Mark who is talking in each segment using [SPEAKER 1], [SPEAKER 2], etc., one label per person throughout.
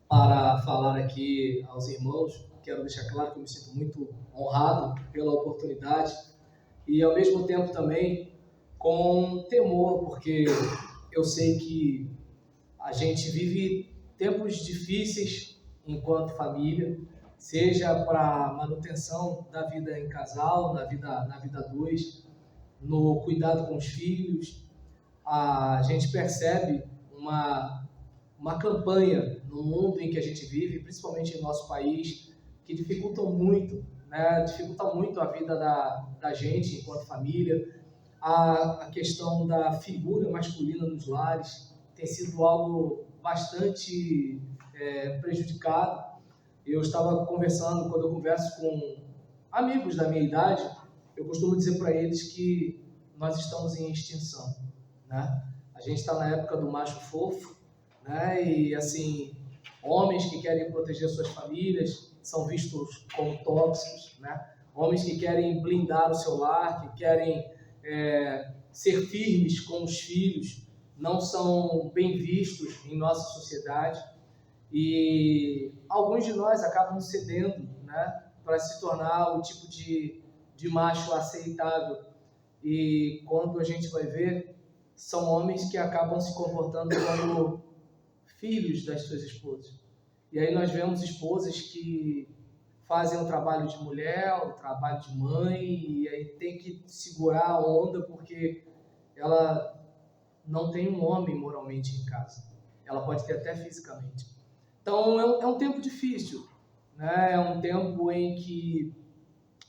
[SPEAKER 1] para falar aqui aos irmãos. Quero deixar claro que eu me sinto muito honrado pela oportunidade e, ao mesmo tempo, também com temor, porque eu sei que a gente vive tempos difíceis enquanto família, seja para manutenção da vida em casal, na vida a dois, no cuidado com os filhos. A gente percebe uma campanha no mundo em que a gente vive, principalmente em nosso país, que dificultam muito, né? Dificulta muito a vida da gente enquanto família. A questão da figura masculina nos lares tem sido algo bastante prejudicado. Eu estava conversando, quando eu converso com amigos da minha idade, eu costumo dizer para eles que nós estamos em extinção, né? A gente está na época do macho fofo, né? E assim, homens que querem proteger suas famílias são vistos como tóxicos, né? Homens que querem blindar o seu lar, que querem ser firmes com os filhos, não são bem vistos em nossa sociedade. E alguns de nós acabam cedendo, né, para se tornar o tipo de macho aceitável. E quando a gente vai ver, são homens que acabam se comportando como filhos das suas esposas. E aí nós vemos esposas que fazem o trabalho de mulher, o trabalho de mãe, e aí tem que segurar a onda porque ela não tem um homem moralmente em casa. Ela pode ter até fisicamente. Então é um tempo difícil, né? É um tempo em que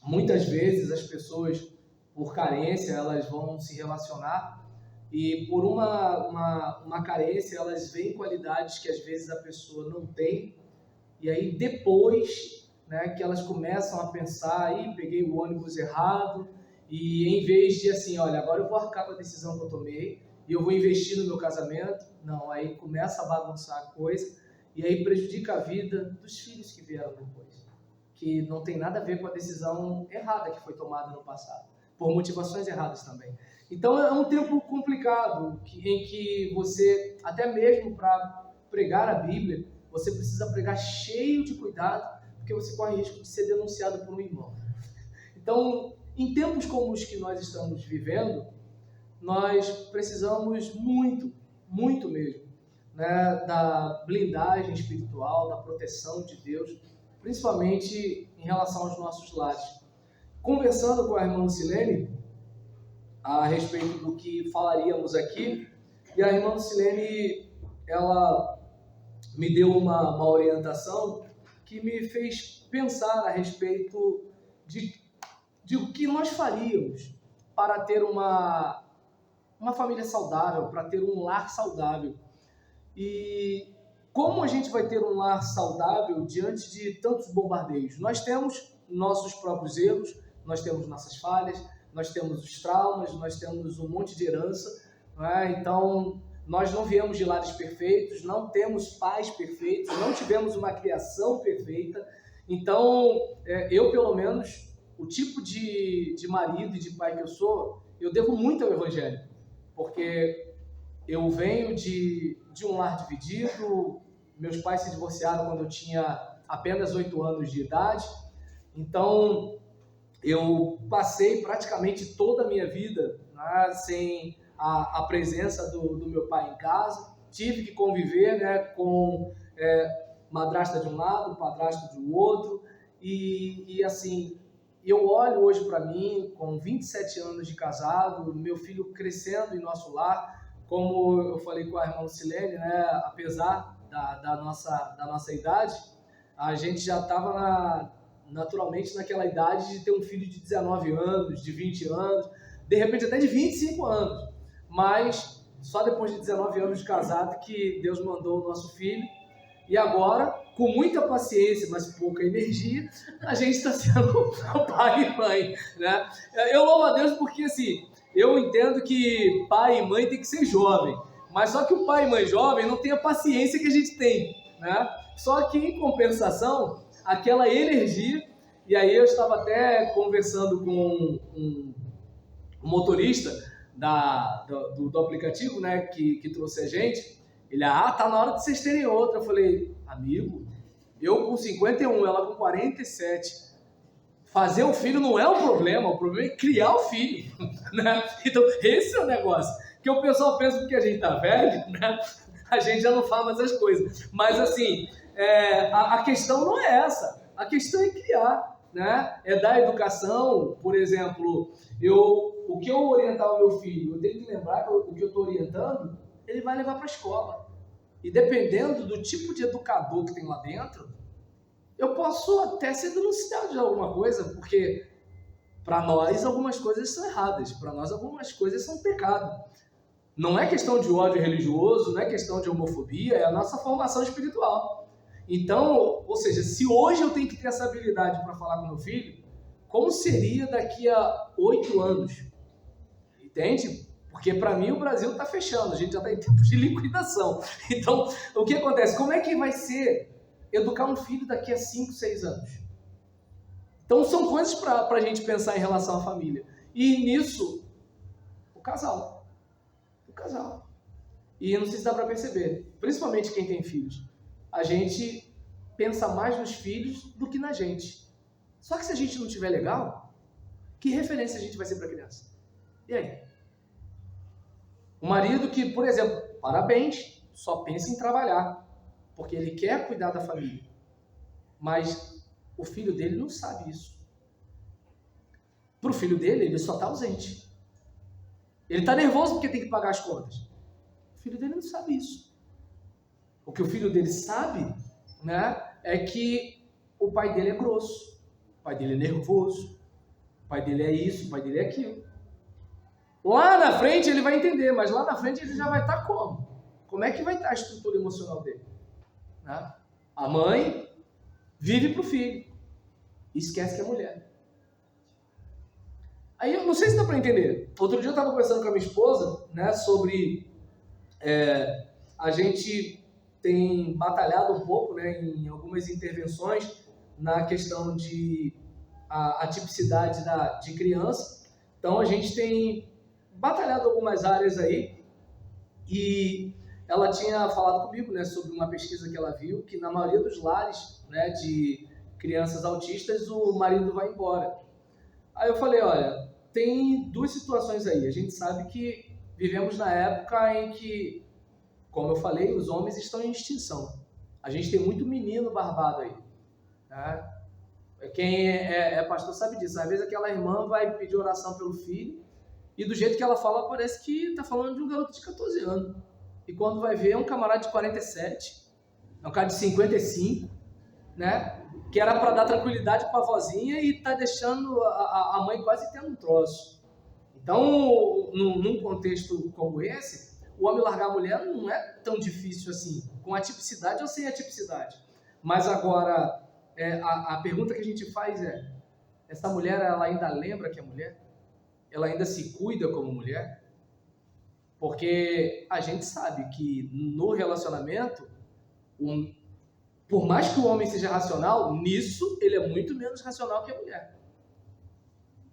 [SPEAKER 1] muitas vezes as pessoas, por carência, elas vão se relacionar e por uma carência elas veem qualidades que às vezes a pessoa não tem, e aí depois, né, que elas começam a pensar, aí peguei o ônibus errado, e em vez de assim, olha, agora eu vou arcar com a decisão que eu tomei e eu vou investir no meu casamento, não, aí começa a bagunçar a coisa e aí prejudica a vida dos filhos que vieram depois, que não tem nada a ver com a decisão errada que foi tomada no passado, por motivações erradas também. Então é um tempo complicado, em que você, até mesmo para pregar a Bíblia, você precisa pregar cheio de cuidado, porque você corre risco de ser denunciado por um irmão. Então, em tempos como os que nós estamos vivendo, nós precisamos muito, muito mesmo, né, da blindagem espiritual, da proteção de Deus, principalmente em relação aos nossos lares. Conversando com a irmã Lucilene a respeito do que falaríamos aqui, e a irmã Lucilene, ela me deu uma orientação que me fez pensar a respeito de o que nós faríamos para ter uma família saudável, para ter um lar saudável. E como a gente vai ter um lar saudável diante de tantos bombardeios? Nós temos nossos próprios erros, nós temos nossas falhas, nós temos os traumas, nós temos um monte de herança, né? Então, nós não viemos de lares perfeitos, não temos pais perfeitos, não tivemos uma criação perfeita. Então, eu, pelo menos, o tipo de marido e de pai que eu sou, eu devo muito ao Evangelho, porque eu venho de um lar dividido, meus pais se divorciaram quando eu tinha apenas 8 anos de idade, então eu passei praticamente toda a minha vida, né, sem a presença do meu pai em casa, tive que conviver, né, com madrasta de um lado, padrasto do outro, e assim, eu olho hoje para mim, com 27 anos de casado, meu filho crescendo em nosso lar, como eu falei com a irmã Lucilene, né, apesar da nossa idade, a gente já estava naturalmente naquela idade de ter um filho de 19 anos, de 20 anos, de repente até de 25 anos, mas só depois de 19 anos de casado que Deus mandou o nosso filho, e agora, com muita paciência, mas pouca energia, a gente está sendo pai e mãe, né? Eu louvo a Deus porque, assim, eu entendo que pai e mãe tem que ser jovem, mas só que o pai e mãe jovem não tem a paciência que a gente tem, né? Só que, em compensação, aquela energia, e aí eu estava até conversando com um motorista do aplicativo, né, que trouxe a gente, Ele, tá na hora de vocês terem outra. Eu falei, amigo, eu com 51, ela com 47. Fazer um filho não é o problema é criar o filho, né? Então, esse é o negócio. Que o pessoal pensa que a gente tá velho, né? A gente já não fala mais as coisas. Mas, assim, a questão não é essa. A questão é criar, né? É dar educação. Por exemplo, o que eu orientar o meu filho, eu tenho que lembrar que o que eu estou orientando, ele vai levar para a escola. E dependendo do tipo de educador que tem lá dentro, eu posso até ser denunciado de alguma coisa, porque para nós algumas coisas são erradas, para nós algumas coisas são pecado. Não é questão de ódio religioso, não é questão de homofobia, é a nossa formação espiritual. Então, ou seja, se hoje eu tenho que ter essa habilidade para falar com meu filho, como seria daqui a 8 anos? Entende? Porque para mim o Brasil está fechando, a gente já está em tempo de liquidação. Então, o que acontece? Como é que vai ser educar um filho daqui a 5, 6 anos? Então são coisas para a gente pensar em relação à família. E nisso, o casal. E não sei se dá para perceber, principalmente quem tem filhos, a gente pensa mais nos filhos do que na gente. Só que se a gente não tiver legal, que referência a gente vai ser para a criança? E aí? O marido que, por exemplo, parabéns, só pensa em trabalhar, porque ele quer cuidar da família. Mas o filho dele não sabe isso. Para o filho dele, ele só está ausente. Ele está nervoso porque tem que pagar as contas. O filho dele não sabe isso. O que o filho dele sabe, né, é que o pai dele é grosso, o pai dele é nervoso, o pai dele é isso, o pai dele é aquilo. Lá na frente ele vai entender, mas lá na frente ele já vai estar como? Como é que vai estar a estrutura emocional dele? Né? A mãe vive para o filho e esquece que é mulher. Aí eu não sei se dá para entender. Outro dia eu estava conversando com a minha esposa, né, sobre a gente tem batalhado um pouco, né, em algumas intervenções na questão de a tipicidade de criança. Então a gente tem batalhado algumas áreas aí, e ela tinha falado comigo, né, sobre uma pesquisa que ela viu, que na maioria dos lares, né, de crianças autistas, o marido vai embora. Aí eu falei, olha, tem duas situações aí. A gente sabe que vivemos na época em que, como eu falei, os homens estão em extinção. A gente tem muito menino barbado aí, né? Quem é pastor sabe disso. Às vezes aquela irmã vai pedir oração pelo filho e do jeito que ela fala, parece que está falando de um garoto de 14 anos. E quando vai ver, é um camarada de 47, é um cara de 55, né? Que era para dar tranquilidade para a vozinha e está deixando a mãe quase tendo um troço. Então, num contexto como esse, o homem largar a mulher não é tão difícil assim, com atipicidade ou sem atipicidade. Mas agora, a pergunta que a gente faz é, essa mulher, ela ainda lembra que é mulher? Ela ainda se cuida como mulher? Porque a gente sabe que no relacionamento, por mais que o homem seja racional, nisso ele é muito menos racional que a mulher.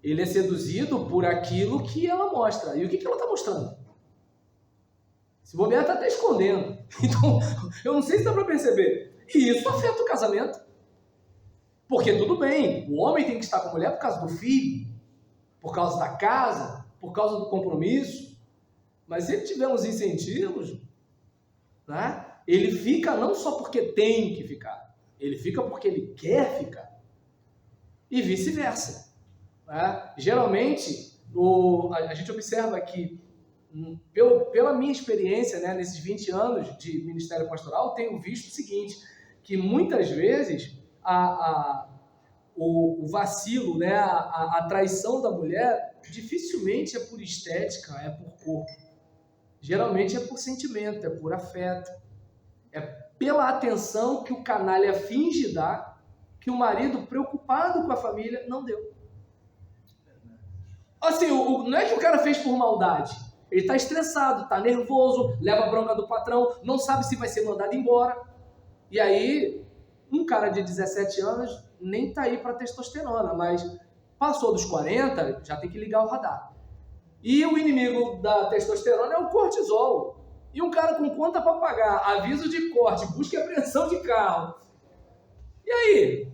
[SPEAKER 1] Ele é seduzido por aquilo que ela mostra. E o que ela está mostrando? Se bobear, está até escondendo. Então, eu não sei se dá para perceber. E isso afeta o casamento. Porque tudo bem, o homem tem que estar com a mulher por causa do filho, por causa da casa, por causa do compromisso. Mas se ele tiver uns incentivos, né? Ele fica não só porque tem que ficar, ele fica porque ele quer ficar. E vice-versa. Né? Geralmente, a gente observa que, pela minha experiência, né, nesses 20 anos de ministério pastoral, tenho visto o seguinte, que muitas vezes o vacilo, né, a traição da mulher, dificilmente é por estética, é por corpo. Geralmente é por sentimento, é por afeto. É pela atenção que o canalha finge dar, que o marido, preocupado com a família, não deu. Assim, não é que o cara fez por maldade. Ele está estressado, está nervoso, leva a bronca do patrão, não sabe se vai ser mandado embora. E aí, um cara de 17 anos nem está aí para testosterona, mas passou dos 40, já tem que ligar o radar. E o inimigo da testosterona é o cortisol. e um cara com conta para pagar, aviso de corte, busca e apreensão de carro. E aí?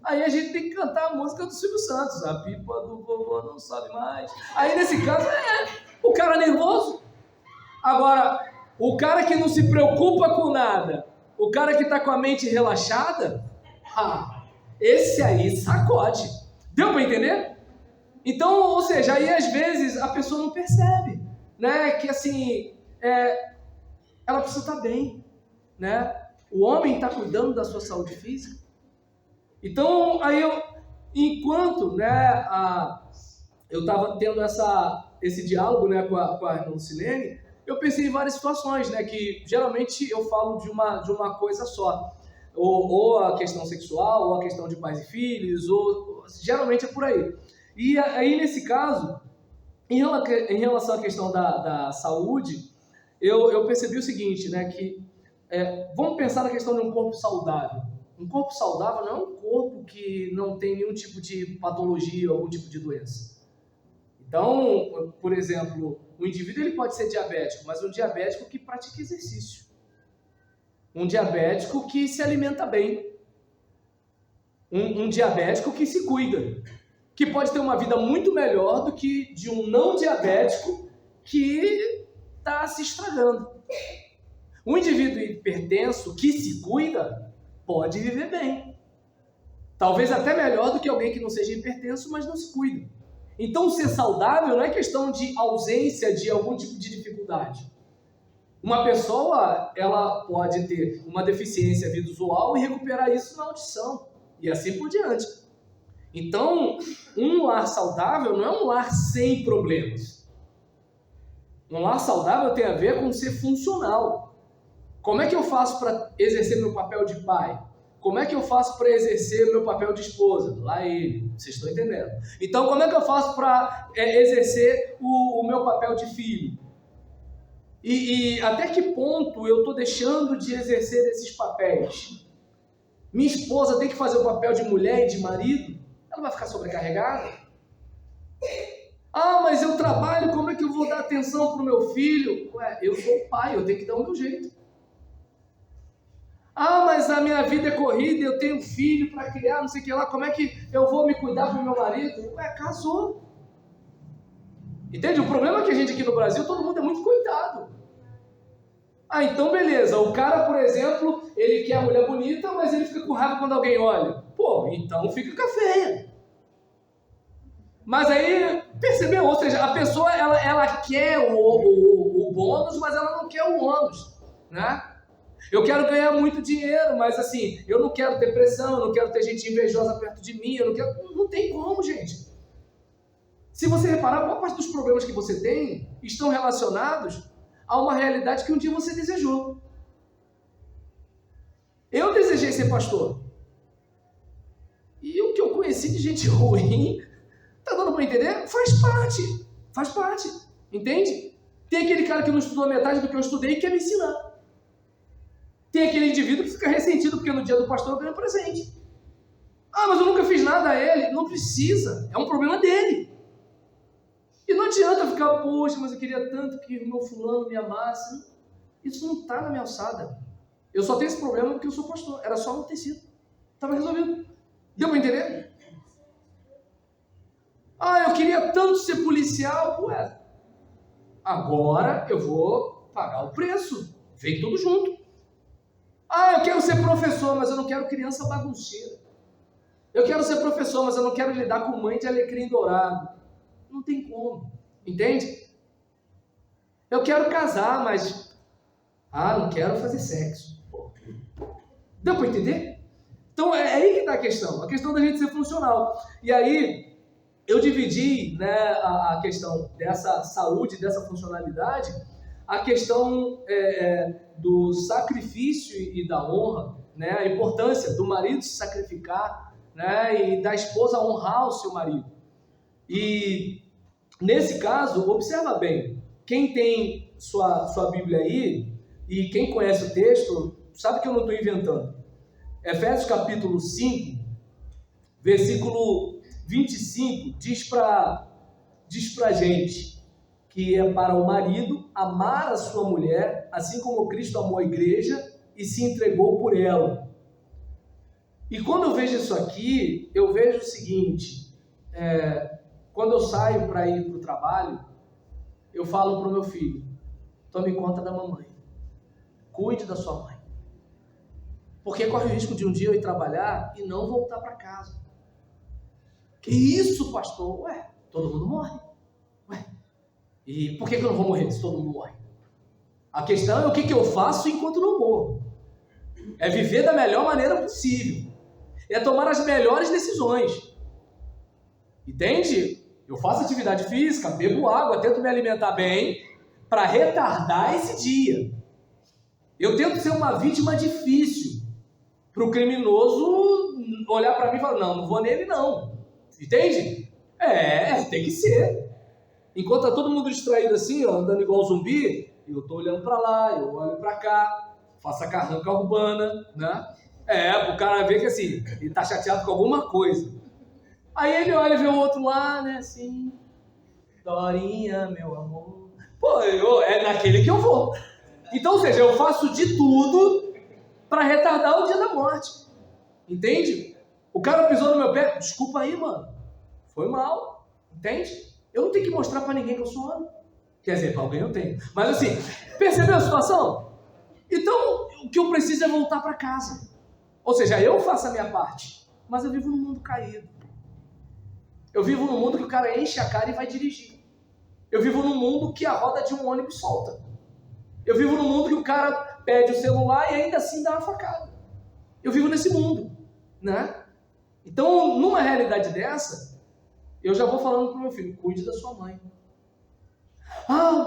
[SPEAKER 1] Aí a gente tem que cantar a música do Silvio Santos, a pipa do vovô não sobe mais. Aí nesse caso, o cara nervoso. Agora, o cara que não se preocupa com nada, o cara que está com a mente relaxada, esse aí sacode. Deu para entender? Então, ou seja, aí às vezes a pessoa não percebe, né? Que assim, ela precisa estar bem, né? O homem está cuidando da sua saúde física. Então, aí enquanto, né, eu estava tendo esse diálogo, né, com a irmã Silene, eu pensei em várias situações, né, que geralmente eu falo de uma coisa só. Ou a questão sexual, ou a questão de pais e filhos, ou geralmente é por aí. E aí, nesse caso, em relação à questão da saúde, eu percebi o seguinte, né, que vamos pensar na questão de um corpo saudável. Um corpo saudável não é um corpo que não tem nenhum tipo de patologia, algum tipo de doença. Então, por exemplo, o indivíduo ele pode ser diabético, mas um diabético que pratica exercício. Um diabético que se alimenta bem. Um diabético que se cuida. Que pode ter uma vida muito melhor do que de um não diabético que está se estragando. Um indivíduo hipertenso que se cuida pode viver bem. Talvez até melhor do que alguém que não seja hipertenso, mas não se cuida. Então, ser saudável não é questão de ausência de algum tipo de dificuldade. Uma pessoa, ela pode ter uma deficiência visual e recuperar isso na audição. E assim por diante. Então, um lar saudável não é um lar sem problemas. Um lar saudável tem a ver com ser funcional. Como é que eu faço para exercer meu papel de pai? Como é que eu faço para exercer meu papel de esposa? Lá ele, vocês estão entendendo. Então, como é que eu faço para exercer o meu papel de filho? E até que ponto eu estou deixando de exercer esses papéis? Minha esposa tem que fazer o papel de mulher e de marido? Ela vai ficar sobrecarregada? Mas eu trabalho, como é que eu vou dar atenção para o meu filho? Eu sou pai, eu tenho que dar o meu jeito. Mas a minha vida é corrida, eu tenho filho para criar, não sei o que lá, como é que eu vou me cuidar para o meu marido? Casou. Entende? O problema é que a gente aqui no Brasil, todo mundo é muito coitado. Então beleza, o cara, por exemplo, ele quer a mulher bonita, mas ele fica com raiva quando alguém olha. Então fica com a feia. Mas aí, percebeu? Ou seja, a pessoa, ela quer o bônus, mas ela não quer o ônus, né? Eu quero ganhar muito dinheiro, mas assim, eu não quero ter pressão, eu não quero ter gente invejosa perto de mim, não tem como, gente. Se você reparar, a maior parte dos problemas que você tem estão relacionados a uma realidade que um dia você desejou. Eu desejei ser pastor. E o que eu conheci de gente ruim, tá dando para entender? Faz parte, entende? Tem aquele cara que não estudou a metade do que eu estudei e quer me ensinar. Tem aquele indivíduo que fica ressentido porque no dia do pastor eu ganho presente. Mas eu nunca fiz nada a ele. Não precisa, é um problema dele. E não adianta ficar, poxa, mas eu queria tanto que o meu fulano me amasse. Isso não está na minha alçada. Eu só tenho esse problema porque eu sou pastor. Era só não ter sido. Estava resolvido. Deu para entender? Eu queria tanto ser policial. Agora eu vou pagar o preço. Vem tudo junto. Eu quero ser professor, mas eu não quero criança bagunceira. Eu quero ser professor, mas eu não quero lidar com mãe de alecrim dourado. Não tem como, entende? Eu quero casar, mas não quero fazer sexo. Deu para entender? Então é aí que está a questão da gente ser funcional. E aí eu dividi, né, a questão dessa saúde, dessa funcionalidade, a questão do sacrifício e da honra, né, a importância do marido se sacrificar, né, e da esposa honrar o seu marido. E nesse caso, observa bem, quem tem sua Bíblia aí, e quem conhece o texto, sabe que eu não estou inventando. Efésios capítulo 5, versículo 25, diz pra gente que é para o marido amar a sua mulher, assim como Cristo amou a igreja e se entregou por ela. E quando eu vejo isso aqui, eu vejo o seguinte, quando eu saio para ir para o trabalho, eu falo para o meu filho, tome conta da mamãe, cuide da sua mãe. Porque corre o risco de um dia eu ir trabalhar e não voltar para casa. Que isso, pastor? Ué, todo mundo morre. Ué, e por que eu não vou morrer se todo mundo morre? A questão é o que eu faço enquanto não morro. É viver da melhor maneira possível. É tomar as melhores decisões. Entende? Eu faço atividade física, bebo água, tento me alimentar bem para retardar esse dia. Eu tento ser uma vítima difícil para o criminoso olhar para mim e falar, não vou nele não. Entende? Tem que ser. Enquanto tá todo mundo distraído assim, ó, andando igual zumbi, eu tô olhando para lá, eu olho para cá, faço a carranca urbana, né? O cara vê que assim, ele tá chateado com alguma coisa. Aí ele olha e vê o outro lá, né, assim, Dorinha, meu amor. Pô, é naquele que eu vou. Então, ou seja, eu faço de tudo para retardar o dia da morte. Entende? O cara pisou no meu pé, desculpa aí, mano. Foi mal. Entende? Eu não tenho que mostrar para ninguém que eu sou homem. Quer dizer, para alguém eu tenho. Mas assim, percebeu a situação? Então, o que eu preciso é voltar para casa. Ou seja, eu faço a minha parte. Mas eu vivo num mundo caído. Eu vivo num mundo que o cara enche a cara e vai dirigir. Eu vivo num mundo que a roda de um ônibus solta. Eu vivo num mundo que o cara pede o celular e ainda assim dá uma facada. Eu vivo nesse mundo, né? Então, numa realidade dessa, eu já vou falando pro meu filho, cuide da sua mãe.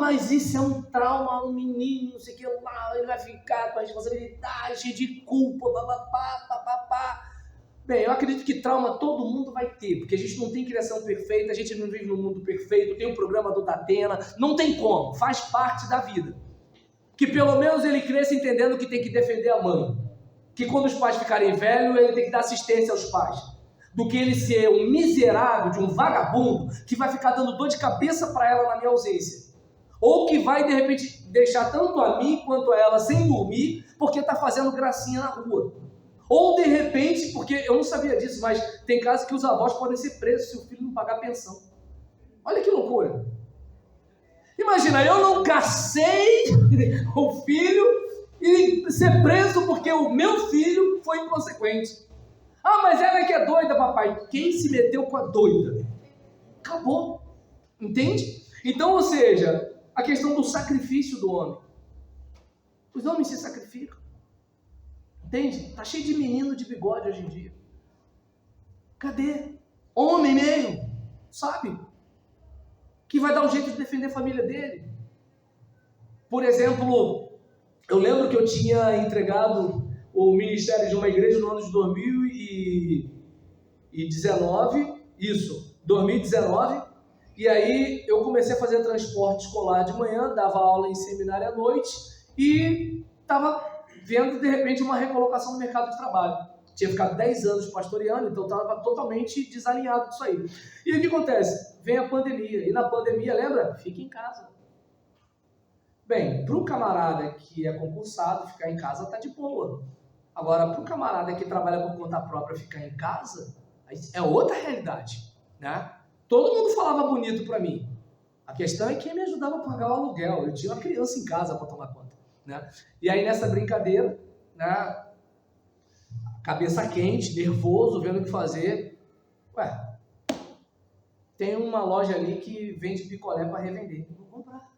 [SPEAKER 1] Mas isso é um trauma, um menino, não sei o que lá, ele vai ficar com a responsabilidade de culpa, papapá. Bem, eu acredito que trauma todo mundo vai ter, porque a gente não tem criação perfeita, a gente não vive num mundo perfeito, tem o programa do Datena, não tem como, faz parte da vida. Que pelo menos ele cresça entendendo que tem que defender a mãe. Que quando os pais ficarem velhos, ele tem que dar assistência aos pais. Do que ele ser um miserável, de um vagabundo, que vai ficar dando dor de cabeça para ela na minha ausência. Ou que vai, de repente, deixar tanto a mim quanto a ela sem dormir, porque está fazendo gracinha na rua. Ou, de repente, porque eu não sabia disso, mas tem casos que os avós podem ser presos se o filho não pagar pensão. Olha que loucura. Imagina, eu não cacei o filho e ser preso porque o meu filho foi inconsequente. Mas ela é que é doida, papai. Quem se meteu com a doida? Acabou. Entende? Então, ou seja, a questão do sacrifício do homem. Os homens se sacrificam. Entende? Tá cheio de menino de bigode hoje em dia. Cadê? Homem mesmo, sabe? Que vai dar um jeito de defender a família dele. Por exemplo, eu lembro que eu tinha entregado o ministério de uma igreja no ano de 2019, 2019, e aí eu comecei a fazer transporte escolar de manhã, dava aula em seminário à noite e estava vendo de repente uma recolocação no mercado de trabalho. Tinha ficado 10 anos pastoreando, então estava totalmente desalinhado disso aí. E o que acontece? Vem a pandemia, e na pandemia, lembra? Fica em casa. Bem, para o camarada que é concursado, ficar em casa está de boa. Agora, para o camarada que trabalha por conta própria ficar em casa, é outra realidade, né? Todo mundo falava bonito para mim. A questão é quem me ajudava a pagar o aluguel. Eu tinha uma criança em casa para tomar conta, né? E aí, nessa brincadeira, né? Cabeça quente, nervoso, vendo o que fazer. Tem uma loja ali que vende picolé para revender. Vou comprar.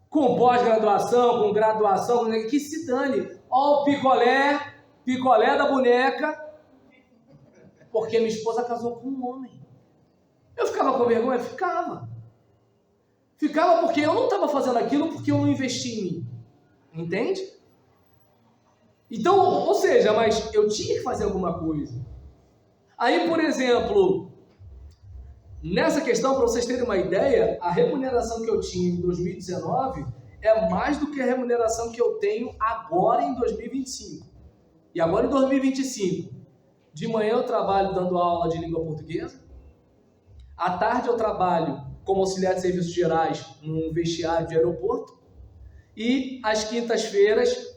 [SPEAKER 1] Com pós-graduação, com graduação, que se dane. Ó o picolé da boneca, porque minha esposa casou com um homem. Eu ficava com vergonha? Ficava. Ficava porque eu não estava fazendo aquilo porque eu não investi em mim. Entende? Então, ou seja, mas eu tinha que fazer alguma coisa. Aí, por exemplo, nessa questão, para vocês terem uma ideia, a remuneração que eu tinha em 2019 é mais do que a remuneração que eu tenho agora em 2025. E agora em 2025, de manhã eu trabalho dando aula de língua portuguesa, à tarde eu trabalho como auxiliar de serviços gerais num vestiário de aeroporto. E às quintas-feiras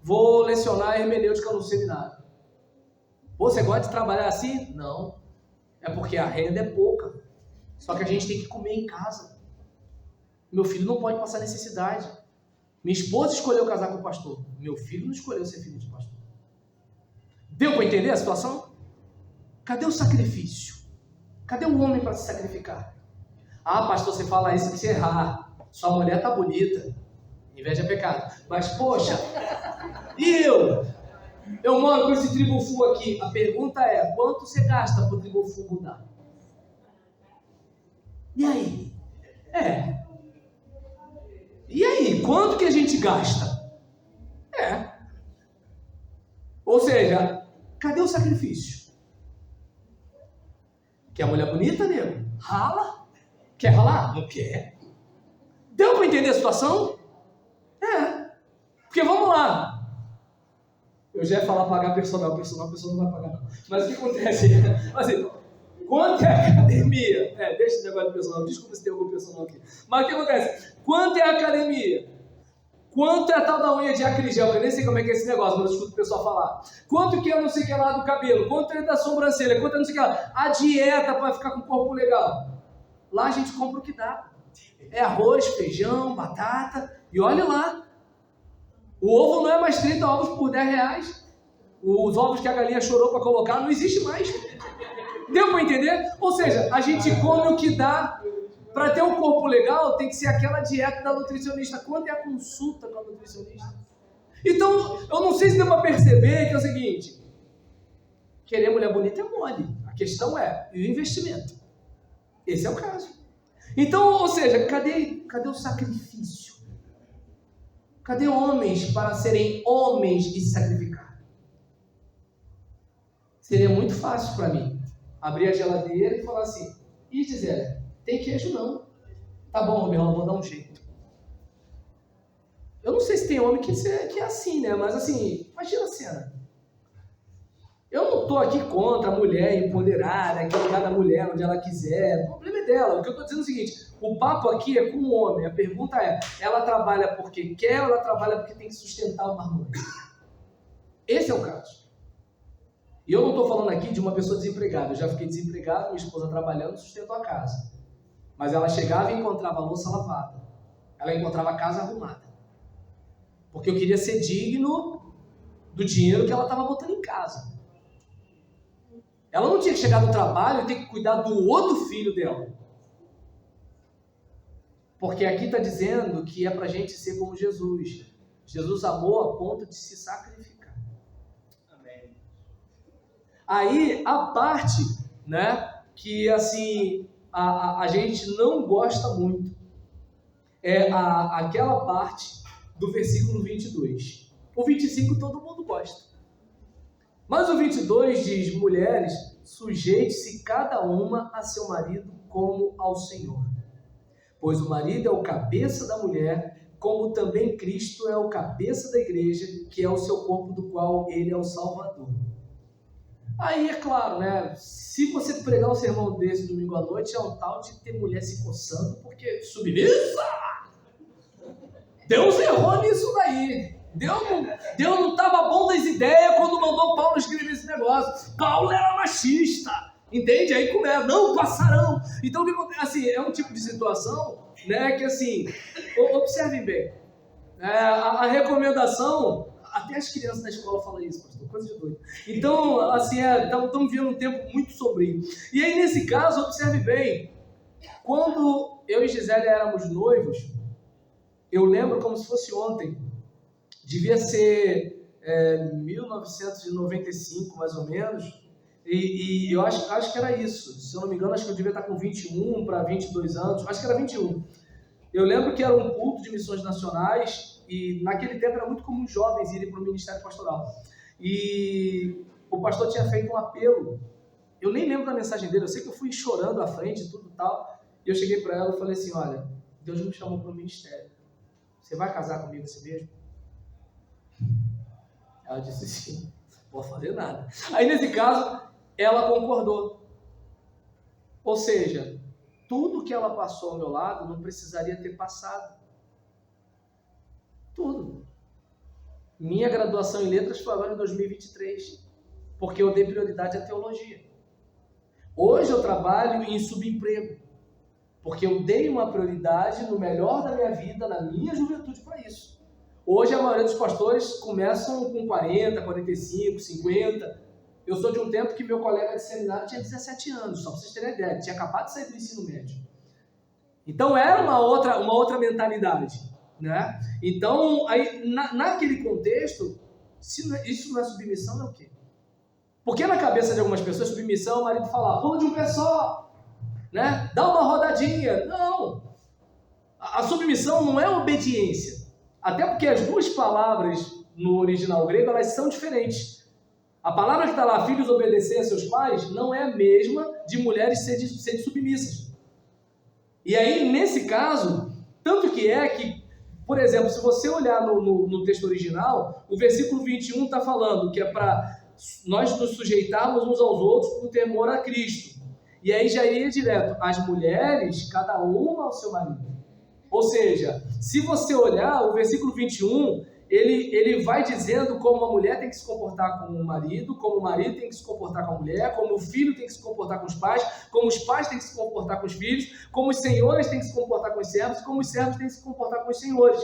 [SPEAKER 1] vou lecionar hermenêutica no seminário. Você gosta de trabalhar assim? Não. É porque a renda é pouca. Só que a gente tem que comer em casa. Meu filho não pode passar necessidade. Minha esposa escolheu casar com o pastor. Meu filho não escolheu ser filho de pastor. Deu para entender a situação? Cadê o sacrifício? Cadê o homem para se sacrificar? Ah, pastor, você fala isso que você errar. Sua mulher tá bonita. Inveja é pecado. Mas, poxa, e eu? Eu moro com esse tribufu aqui. A pergunta é, quanto você gasta para o tribufu mudar? E aí? E aí? Quanto que a gente gasta? Ou seja, cadê o sacrifício? Quer mulher bonita, nego? Rala. Quer ralar? Não quer. Deu para entender a situação? Porque vamos lá. Eu já ia falar pagar personal, a pessoa não vai pagar não. Mas o que acontece? Assim, quanto é a academia? Deixa esse negócio de personal, desculpa se tem algum personal aqui. Mas o que acontece? Quanto é a academia? Quanto é a tal da unha de acrigel? Eu nem sei como é que é esse negócio, mas eu escuto o pessoal falar. Quanto que é não sei o que lá do cabelo? Quanto é da sobrancelha? Quanto é não sei o que lá? A dieta para ficar com o corpo legal. Lá a gente compra o que dá. É arroz, feijão, batata. E olha lá. O ovo não é mais 30 ovos por 10 reais. Os ovos que a galinha chorou para colocar não existe mais. Deu para entender? Ou seja, a gente come o que dá. Para ter um corpo legal, tem que ser aquela dieta da nutricionista. Quanto é a consulta com a nutricionista? Então, eu não sei se deu para perceber que é o seguinte. Querer mulher bonita é mole. A questão é, e o investimento? Esse é o caso. Então, ou seja, cadê o sacrifício? Cadê homens para serem homens e se sacrificar? Seria muito fácil para mim abrir a geladeira e falar assim, e Gisele, tem queijo não. Tá bom, Romero, vou dar um jeito. Eu não sei se tem homem que é assim, né? Mas assim, imagina a cena. Eu não estou aqui contra a mulher empoderada, que ligar na mulher onde ela quiser. O problema é dela. O que eu estou dizendo é o seguinte, o papo aqui é com o homem. A pergunta é, ela trabalha porque quer ou ela trabalha porque tem que sustentar o marmanjo? Esse é o caso. E eu não estou falando aqui de uma pessoa desempregada. Eu já fiquei desempregado, minha esposa trabalhando, sustentou a casa. Mas ela chegava e encontrava a louça lavada. Ela encontrava a casa arrumada. Porque eu queria ser digno do dinheiro que ela estava botando em casa. Ela não tinha que chegar no trabalho e ter que cuidar do outro filho dela. Porque aqui está dizendo que é para a gente ser como Jesus. Jesus amou a ponto de se sacrificar. Amém. Aí, a parte, né, que assim... A gente não gosta muito é aquela parte do versículo 22. O 25 todo mundo gosta. Mas o 22 diz, mulheres, sujeite-se cada uma a seu marido como ao Senhor. Pois o marido é o cabeça da mulher, como também Cristo é o cabeça da igreja, que é o seu corpo do qual ele é o Salvador. Aí, é claro, né? Se você pregar um sermão desse domingo à noite, é um tal de ter mulher se coçando, porque submissa! Deus errou nisso daí. Deus não estava bom das ideias quando mandou Paulo escrever esse negócio. Paulo era machista, entende? Aí começa, não passarão. Então, assim, é um tipo de situação, né? Que assim, observem bem. A recomendação... Até as crianças na escola falam isso, pastor, coisa de doido. Então, assim, estamos vivendo um tempo muito sombrio. E aí, nesse caso, observe bem, quando eu e Gisele éramos noivos, eu lembro como se fosse ontem, devia ser 1995, mais ou menos, e eu acho que era isso. Se eu não me engano, acho que eu devia estar com 21 para 22 anos, acho que era 21. Eu lembro que era um culto de missões nacionais, e naquele tempo era muito comum jovens irem para o ministério pastoral. E o pastor tinha feito um apelo. Eu nem lembro da mensagem dele, eu sei que eu fui chorando à frente e tudo e tal. E eu cheguei para ela e falei assim, olha, Deus me chamou para o ministério. Você vai casar comigo assim mesmo? Ela disse sim, não vou fazer nada. Aí nesse caso, ela concordou. Ou seja, tudo que ela passou ao meu lado não precisaria ter passado. Tudo. Minha graduação em letras foi agora em 2023, porque eu dei prioridade à teologia. Hoje eu trabalho em subemprego, porque eu dei uma prioridade no melhor da minha vida, na minha juventude, para isso. Hoje a maioria dos pastores começam com 40, 45, 50. Eu sou de um tempo que meu colega de seminário tinha 17 anos, só para vocês terem ideia, tinha acabado de sair do ensino médio. Então era uma outra mentalidade, né? Então, aí, naquele contexto, isso não é submissão, é o quê? Porque na cabeça de algumas pessoas, submissão é o marido falar, pula de um pé só, né? Dá uma rodadinha. Não! A submissão não é obediência. Até porque as duas palavras no original grego, elas são diferentes. A palavra que está lá, filhos obedecer a seus pais, não é a mesma de mulheres serem submissas. E aí, nesse caso, tanto que é que, por exemplo, se você olhar no texto original, o versículo 21 está falando que é para nós nos sujeitarmos uns aos outros por temor a Cristo. E aí já iria direto, as mulheres, cada uma ao seu marido. Ou seja, se você olhar o versículo 21, ele vai dizendo como a mulher tem que se comportar com o marido, como o marido tem que se comportar com a mulher, como o filho tem que se comportar com os pais, como os pais têm que se comportar com os filhos, como os senhores têm que se comportar com os servos, como os servos têm que se comportar com os senhores.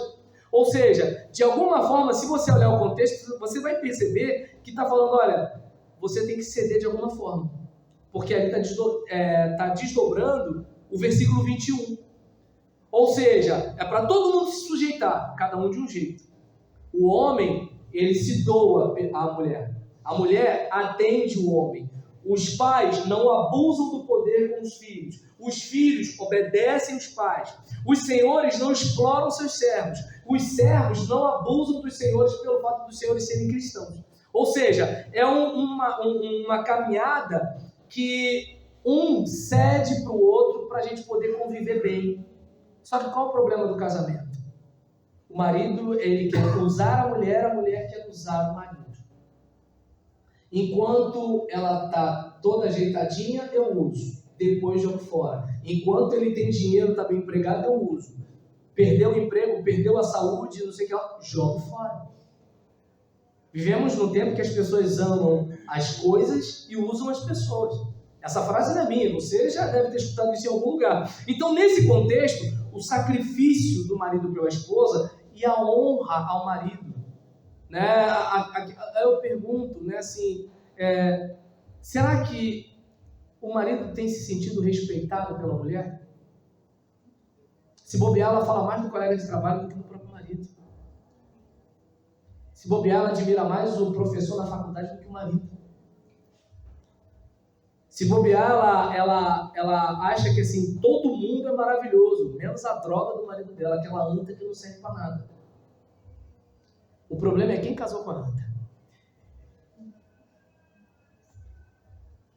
[SPEAKER 1] Ou seja, de alguma forma, se você olhar o contexto, você vai perceber que está falando, olha, você tem que ceder de alguma forma. Porque ali está desdobrando o versículo 21. Ou seja, é para todo mundo se sujeitar, cada um de um jeito. O homem, ele se doa à mulher. A mulher atende o homem. Os pais não abusam do poder com os filhos. Os filhos obedecem os pais. Os senhores não exploram seus servos. Os servos não abusam dos senhores pelo fato dos senhores serem cristãos. Ou seja, é uma caminhada que um cede para o outro para a gente poder conviver bem. Só que qual é o problema do casamento? O marido, ele quer usar a mulher quer usar o marido. Enquanto ela está toda ajeitadinha, eu uso. Depois jogo fora. Enquanto ele tem dinheiro, está bem empregado, eu uso. Perdeu o emprego, perdeu a saúde, não sei o que, jogo fora. Vivemos num tempo que as pessoas amam as coisas e usam as pessoas. Essa frase não é minha, você já deve ter escutado isso em algum lugar. Então, nesse contexto, o sacrifício do marido pela esposa e a honra ao marido. Né? Eu pergunto, né, assim, será que o marido tem se sentido respeitado pela mulher? Se bobear, ela fala mais do colega de trabalho do que do próprio marido. Se bobear, ela admira mais o professor na faculdade do que o marido. Se bobear, ela acha que assim, todo mundo é maravilhoso, menos a droga do marido dela, aquela anta que não serve para nada. O problema é quem casou com a anta.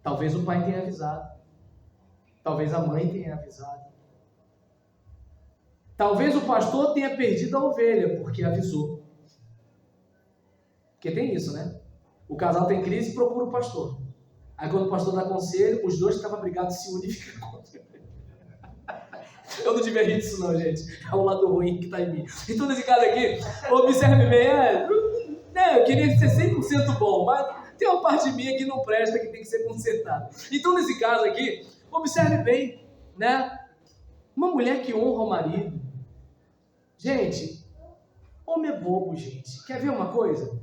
[SPEAKER 1] Talvez o pai tenha avisado. Talvez a mãe tenha avisado. Talvez o pastor tenha perdido a ovelha, porque avisou. Porque tem isso, né? O casal tem crise e procura o pastor. Aí quando o pastor dá conselho, os dois que estavam brigados se unem e ficam contra. Eu não devia rir disso não, gente. É o lado ruim que está em mim. Então nesse caso aqui, observe bem, eu queria ser 100% bom, mas tem uma parte minha que não presta, que tem que ser consertada. Então nesse caso aqui, observe bem, né? Uma mulher que honra o marido. Gente, homem é bobo, gente. Quer ver uma coisa?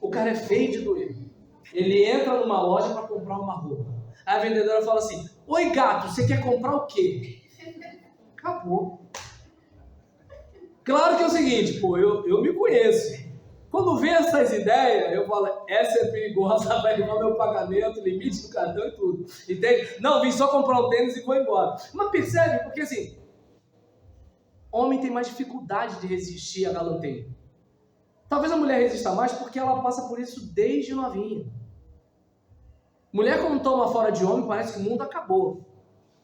[SPEAKER 1] O cara é feio de doer. Ele entra numa loja para comprar uma roupa. Aí a vendedora fala assim, oi gato, você quer comprar o quê? Acabou. Claro que é o seguinte, eu me conheço. Quando vem essas ideias, eu falo, essa é perigosa, vai levar meu pagamento, limite do cartão e tudo. Entende? Não, vim só comprar um tênis e vou embora. Mas percebe, porque assim, homem tem mais dificuldade de resistir a galanteia. Talvez a mulher resista mais porque ela passa por isso desde novinha. Mulher, quando toma fora de homem, parece que o mundo acabou.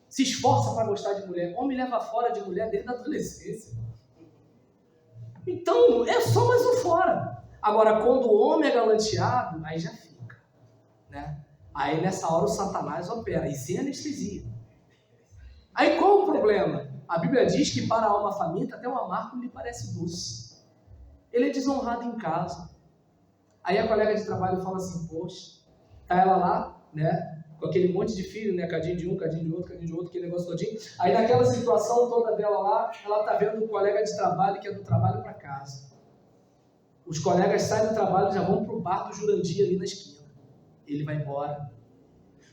[SPEAKER 1] Se esforça para gostar de mulher. Homem leva fora de mulher desde a adolescência. Então, é só mais um fora. Agora, quando o homem é galanteado, aí já fica. Né? Aí, nessa hora, o Satanás opera. E sem anestesia. Aí qual o problema? A Bíblia diz que para a alma faminta até um amargo lhe parece doce. Ele é desonrado em casa. Aí a colega de trabalho fala assim, poxa, tá ela lá, né, com aquele monte de filho, né, cadinho de um, cadinho de outro, cadinho de outro, aquele negócio todinho. Aí naquela situação toda dela lá, ela tá vendo um colega de trabalho que é do trabalho para casa. Os colegas saem do trabalho e já vão pro bar do Jurandir ali na esquina. Ele vai embora.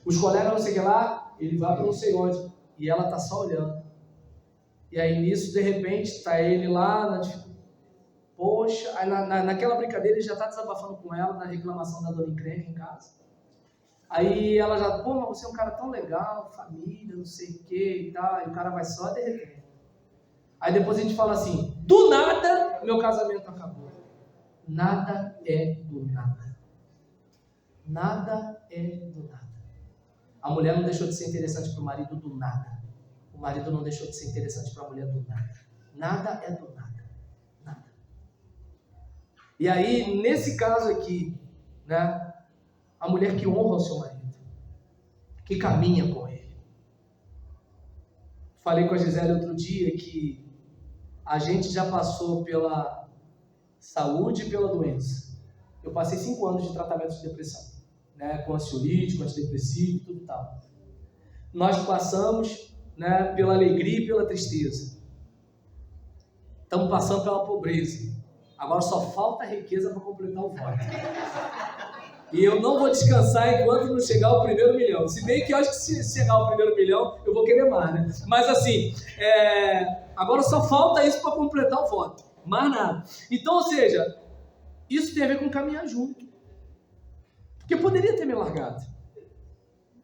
[SPEAKER 1] Os colegas não sei o que lá, ele vai para não sei onde. E ela tá só olhando. E aí nisso, de repente, tá ele lá na dificuldade. Poxa, aí naquela brincadeira ele já tá desabafando com ela da reclamação da dona encrenca em casa. Aí ela já, pô, mas você é um cara tão legal, família, não sei o que e tal. E o cara vai só derretendo. Aí depois a gente fala assim, do nada, meu casamento acabou. Nada é do nada. Nada é do nada. A mulher não deixou de ser interessante para o marido do nada. O marido não deixou de ser interessante para a mulher do nada. Nada é do nada. Nada. E aí, nesse caso aqui, né, a mulher que honra o seu marido, que caminha com ele. Falei com a Gisele outro dia que a gente já passou pela saúde e pela doença. Eu passei 5 anos de tratamento de depressão, né, com ansiolítico, antidepressivo e tudo tal. Nós passamos, né, pela alegria e pela tristeza. Estamos passando pela pobreza. Agora só falta riqueza para completar o voto. E eu não vou descansar enquanto não chegar ao 1º milhão. Se bem que eu acho que se chegar ao 1º milhão, eu vou querer mais, né? Mas assim, agora só falta isso para completar o voto. Mais nada. Então, ou seja, isso tem a ver com caminhar junto. Porque poderia ter me largado.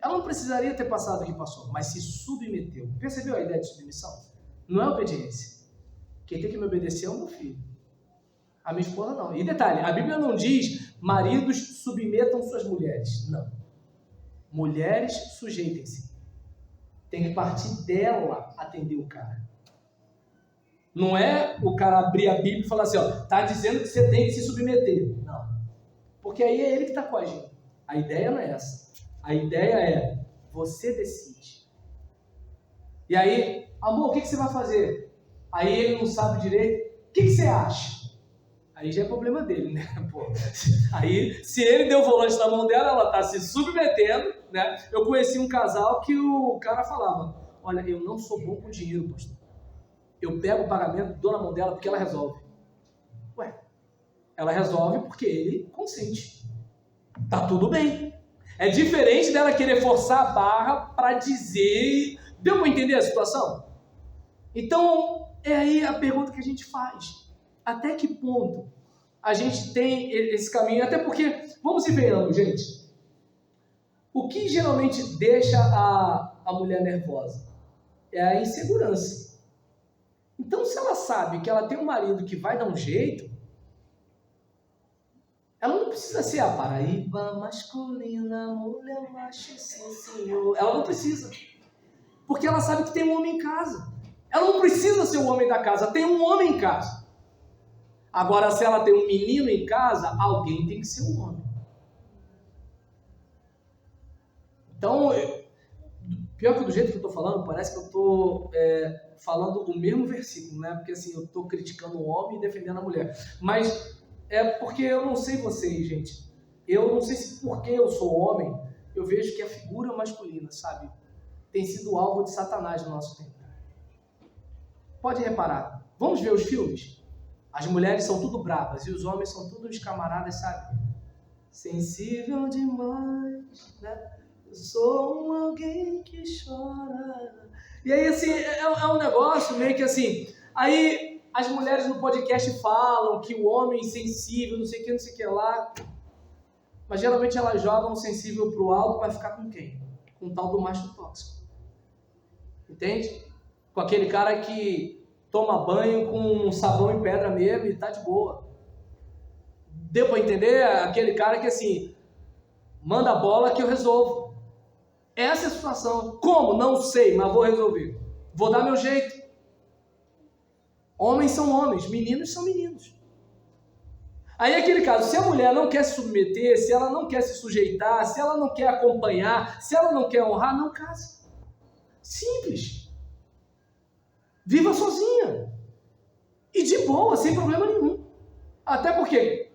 [SPEAKER 1] Ela não precisaria ter passado o que passou, mas se submeteu. Percebeu a ideia de submissão? Não é obediência. Quem tem que me obedecer é o meu filho. A minha esposa não. E detalhe, a Bíblia não diz maridos submetam suas mulheres. Não. Mulheres sujeitem-se. Tem que partir dela atender o cara. Não é o cara abrir a Bíblia e falar assim, ó, tá dizendo que você tem que se submeter. Não. Porque aí é ele que está coagindo. A ideia não é essa. A ideia é, você decide. E aí, amor, o que você vai fazer? Aí ele não sabe direito. O que você acha? Aí já é problema dele, né? Pô. Aí, se ele deu o volante na mão dela, ela está se submetendo, né? Eu conheci um casal que o cara falava, olha, eu não sou bom com dinheiro, pastor. Eu pego o pagamento, dou na mão dela porque ela resolve. Ué, ela resolve porque ele consente. Tá tudo bem. É diferente dela querer forçar a barra para dizer... Deu para entender a situação? Então, é aí a pergunta que a gente faz. Até que ponto a gente tem esse caminho? Até porque, vamos e venhamos, gente. O que geralmente deixa a mulher nervosa? É a insegurança. Então, se ela sabe que ela tem um marido que vai dar um jeito, ela não precisa ser a Paraíba masculina, mulher macho, sim, senhor. Ela não precisa. Porque ela sabe que tem um homem em casa. Ela não precisa ser o homem da casa, tem um homem em casa. Agora, se ela tem um menino em casa, alguém tem que ser um homem. Então, pior que do jeito que eu estou falando, parece que eu estou falando o mesmo versículo, né? Porque assim, eu estou criticando o homem e defendendo a mulher. Mas é porque eu não sei vocês, gente. Eu não sei se porque eu sou homem, eu vejo que a figura masculina, sabe, tem sido alvo de Satanás no nosso tempo. Pode reparar. Vamos ver os filmes? As mulheres são tudo bravas e os homens são todos os camaradas, sabe? Sensível demais, né? Eu sou alguém que chora. E aí, assim, é um negócio meio que assim... Aí, as mulheres no podcast falam que o homem sensível, não sei o que lá... Mas, geralmente, elas jogam o sensível pro alto para ficar com quem? Com o tal do macho tóxico. Entende? Com aquele cara que... toma banho com sabão e pedra mesmo e tá de boa. Deu para entender? Aquele cara que assim, manda a bola que eu resolvo. Essa é a situação. Como? Não sei, mas vou resolver. Vou dar meu jeito. Homens são homens, meninos são meninos. Aí aquele caso, se a mulher não quer se submeter, se ela não quer se sujeitar, se ela não quer acompanhar, se ela não quer honrar, não casa. Simples. Viva sozinha. E de boa, sem problema nenhum. Até porque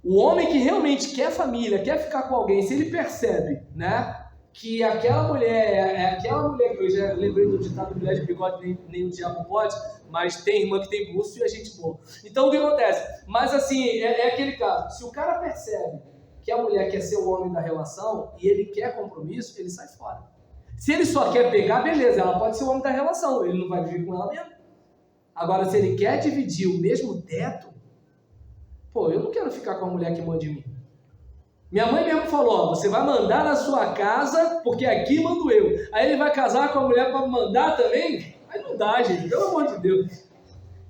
[SPEAKER 1] o homem que realmente quer família, quer ficar com alguém, se ele percebe, né, que aquela mulher é aquela mulher que eu já lembrei do ditado mulher de bigode, nem o diabo pode, mas tem irmã que tem buço e a gente boa. Então o que acontece? Mas assim, é aquele caso, se o cara percebe que a mulher quer ser o homem da relação e ele quer compromisso, ele sai fora. Se ele só quer pegar, beleza, ela pode ser o homem da relação, ele não vai viver com ela mesmo. Agora, se ele quer dividir o mesmo teto, pô, eu não quero ficar com a mulher que manda em mim. Minha mãe mesmo falou, ó, você vai mandar na sua casa, porque aqui mando eu. Aí ele vai casar com a mulher para mandar também? Aí não dá, gente, pelo amor de Deus.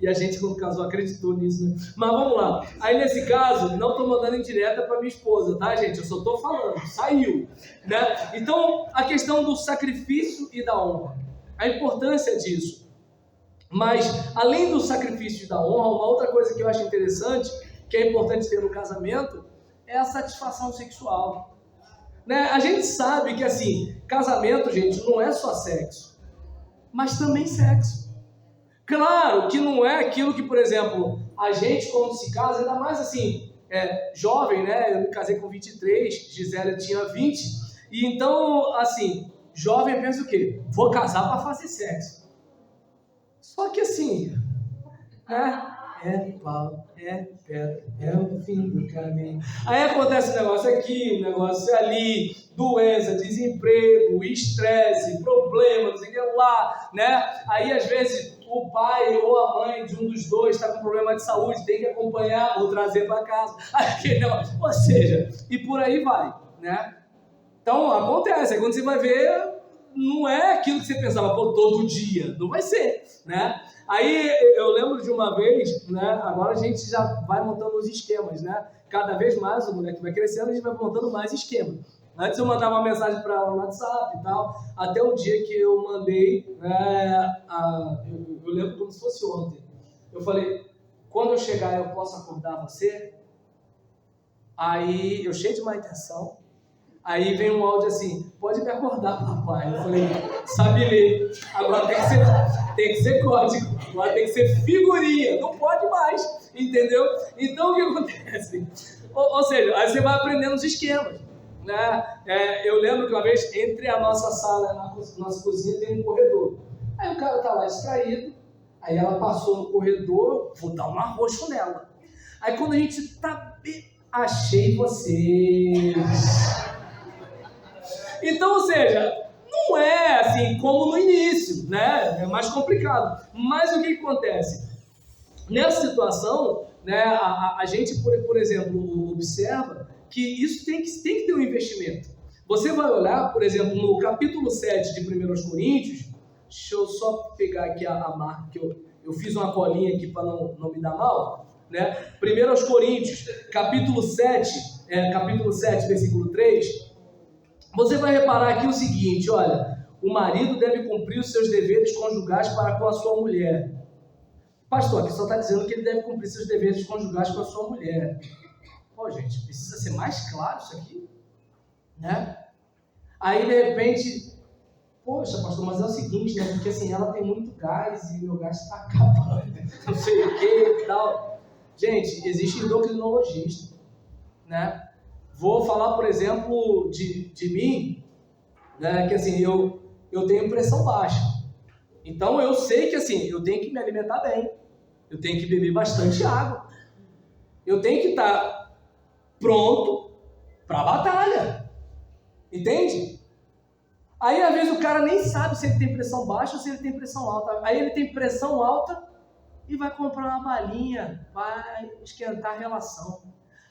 [SPEAKER 1] E a gente, quando casou, acreditou nisso, né? Mas vamos lá. Aí, nesse caso, não estou mandando indireta para minha esposa, tá, gente? Eu só estou falando, saiu, né? Então, a questão do sacrifício e da honra. A importância disso. Mas, além do sacrifício e da honra, uma outra coisa que eu acho interessante, que é importante ter no casamento, é a satisfação sexual. Né? A gente sabe que, assim, casamento, gente, não é só sexo, mas também sexo. Claro que não é aquilo que, por exemplo, a gente quando se casa, ainda mais assim, jovem, né? Eu me casei com 23, Gisele tinha 20, e então, assim, jovem pensa o quê? Vou casar para fazer sexo. Só que assim, né? É pau, é pedra, é o fim do caminho. Aí acontece um negócio aqui, um negócio ali, doença, desemprego, estresse, problema, não sei o que lá, né? Aí às vezes o pai ou a mãe de um dos dois está com problema de saúde, tem que acompanhar ou trazer para casa. Ou seja, e por aí vai, né? Então acontece, aí quando você vai ver, não é aquilo que você pensava, pô, todo dia, não vai ser, né? Aí eu lembro de uma vez, né? Agora a gente já vai montando os esquemas, né? Cada vez mais o moleque vai crescendo, a gente vai montando mais esquema. Antes eu mandava uma mensagem para ela no WhatsApp e tal, até o dia que eu mandei, eu lembro como se fosse ontem. Eu falei, quando eu chegar eu posso acordar você? Aí eu cheio de má intenção. Aí vem um áudio assim, pode me acordar, papai. Eu falei, sabe ler. Agora tem que ser código, agora tem que ser figurinha, não pode mais, entendeu? Então o que acontece? Ou seja, aí você vai aprendendo os esquemas, né? Eu lembro que uma vez, entre a nossa sala e a nossa cozinha tem um corredor. Aí o cara tá lá distraído, aí ela passou no corredor, vou dar um arroxo nela. Aí quando a gente tá... Achei vocês... Então, ou seja, não é assim como no início, né? É mais complicado. Mas o que acontece? Nessa situação, né, a gente, por exemplo, observa que isso tem que ter um investimento. Você vai olhar, por exemplo, no capítulo 7 de 1 Coríntios, deixa eu só pegar aqui a marca, que eu fiz uma colinha aqui para não me dar mal, né? 1 Coríntios, capítulo 7, versículo 3, você vai reparar aqui o seguinte, olha, o marido deve cumprir os seus deveres conjugais para com a sua mulher. Pastor, aqui só está dizendo que ele deve cumprir seus deveres conjugais com a sua mulher. Pô, gente, precisa ser mais claro isso aqui, né? Aí, de repente, poxa, pastor, mas é o seguinte, né? Porque assim, ela tem muito gás e meu gás está acabando, não sei o que e tal. Gente, existe endocrinologista, né? Vou falar, por exemplo, de mim, né, que assim, eu tenho pressão baixa. Então eu sei que assim, eu tenho que me alimentar bem, eu tenho que beber bastante água, eu tenho que estar pronto para a batalha, entende? Aí às vezes o cara nem sabe se ele tem pressão baixa ou se ele tem pressão alta. Aí ele tem pressão alta e vai comprar uma balinha, vai esquentar a relação.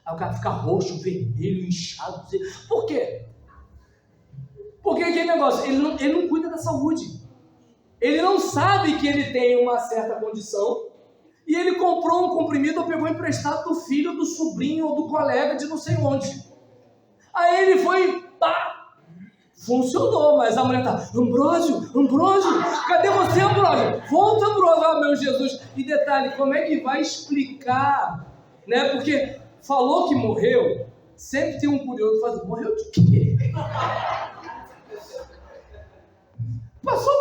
[SPEAKER 1] Aí o cara fica roxo, vermelho, inchado. Por quê? Porque aquele negócio, ele não cuida da saúde. Ele não sabe que ele tem uma certa condição e ele comprou um comprimido ou pegou emprestado do filho, do sobrinho ou do colega de não sei onde. Aí ele foi, pá, funcionou, mas a mulher tá, Ambrósio, cadê você, Ambrósio? Volta, Ambrósio, ah, meu Jesus. E detalhe, como é que vai explicar, né? Porque falou que morreu, sempre tem um curioso que fala, morreu de quê? Passou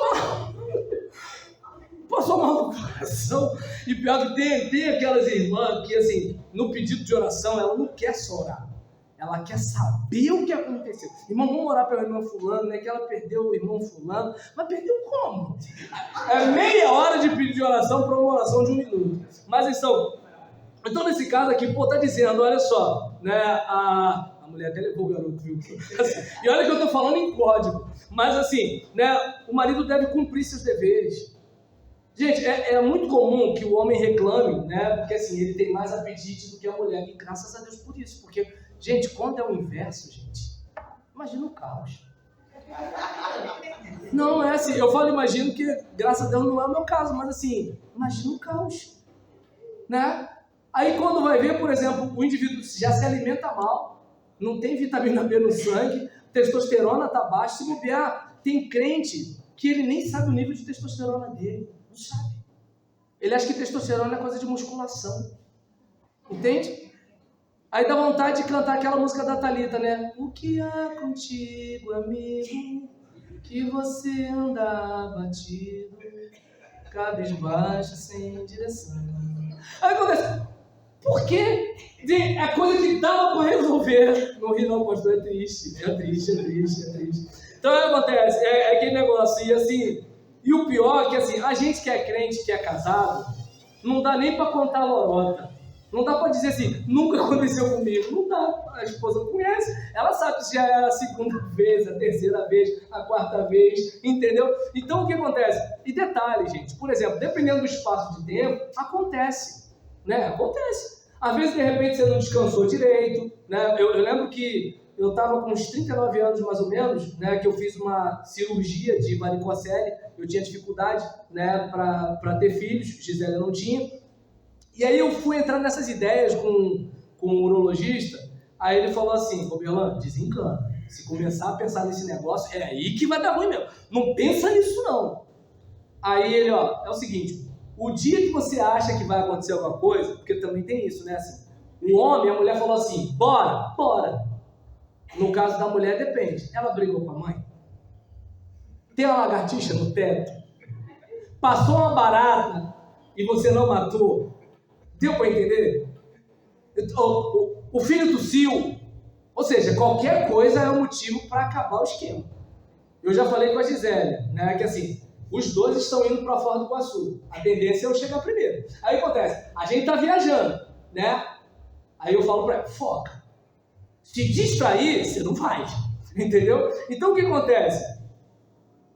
[SPEAKER 1] passou mal no coração. E pior que tem aquelas irmãs que, assim, no pedido de oração, ela não quer só orar. Ela quer saber o que aconteceu. Irmão, vamos orar pela irmã fulano, né? Que ela perdeu o irmão fulano. Mas perdeu como? É meia hora de pedido de oração para uma oração de 1 minuto. Mas então nesse caso aqui, tá dizendo, olha só, né? A mulher até levou o garoto, viu? E olha que eu tô falando em código. Mas assim, né? O marido deve cumprir seus deveres. Gente, é muito comum que o homem reclame, né? Porque assim, ele tem mais apetite do que a mulher. E graças a Deus por isso. Porque, gente, quando é o inverso, gente, imagina o caos. Não é assim, eu falo imagino que, graças a Deus, não é o meu caso. Mas assim, imagina o caos, né? Aí quando vai ver, por exemplo, o indivíduo já se alimenta mal, não tem vitamina B no sangue, testosterona está baixa, se bobear, tem crente que ele nem sabe o nível de testosterona dele, não sabe. Ele acha que testosterona é coisa de musculação, entende? Aí dá vontade de cantar aquela música da Thalita, né? O que há contigo, amigo, que você anda abatido, cabisbaixo, sem direção. Aí acontece... Por quê? É coisa que dava para resolver. Não ri não, pastor, é triste. É triste. Então o que acontece? É aquele negócio, e assim, e o pior é que assim, a gente que é crente, que é casado, não dá nem para contar a lorota. Não dá para dizer assim, nunca aconteceu comigo. Não dá, a esposa conhece, ela sabe se já é a segunda vez, a terceira vez, a quarta vez, entendeu? Então o que acontece? E detalhe, gente, por exemplo, dependendo do espaço de tempo, acontece. Né? Acontece. Às vezes, de repente, você não descansou direito, né? Eu lembro que eu estava com uns 39 anos, mais ou menos, né? Que eu fiz uma cirurgia de varicocele. Eu tinha dificuldade, né? Para ter filhos. Gisele não tinha. E aí eu fui entrar nessas ideias com um urologista. Aí ele falou assim, Berlan, desencana. Se começar a pensar nesse negócio, é aí que vai dar ruim mesmo. Não pensa nisso, não. Aí ele, é o seguinte... O dia que você acha que vai acontecer alguma coisa, porque também tem isso, né? Assim, um homem, a mulher falou assim, bora. No caso da mulher, depende. Ela brigou com a mãe? Tem uma lagartixa no teto? Passou uma barata e você não matou? Deu para entender? O filho tossiu. Ou seja, qualquer coisa é um motivo para acabar o esquema. Eu já falei com a Gisele, né? Que assim... Os dois estão indo para fora do Iguaçu. A tendência é eu chegar primeiro. Aí o que acontece? A gente está viajando, né? Aí eu falo para ela, foca. Se distrair, você não vai. Entendeu? Então o que acontece?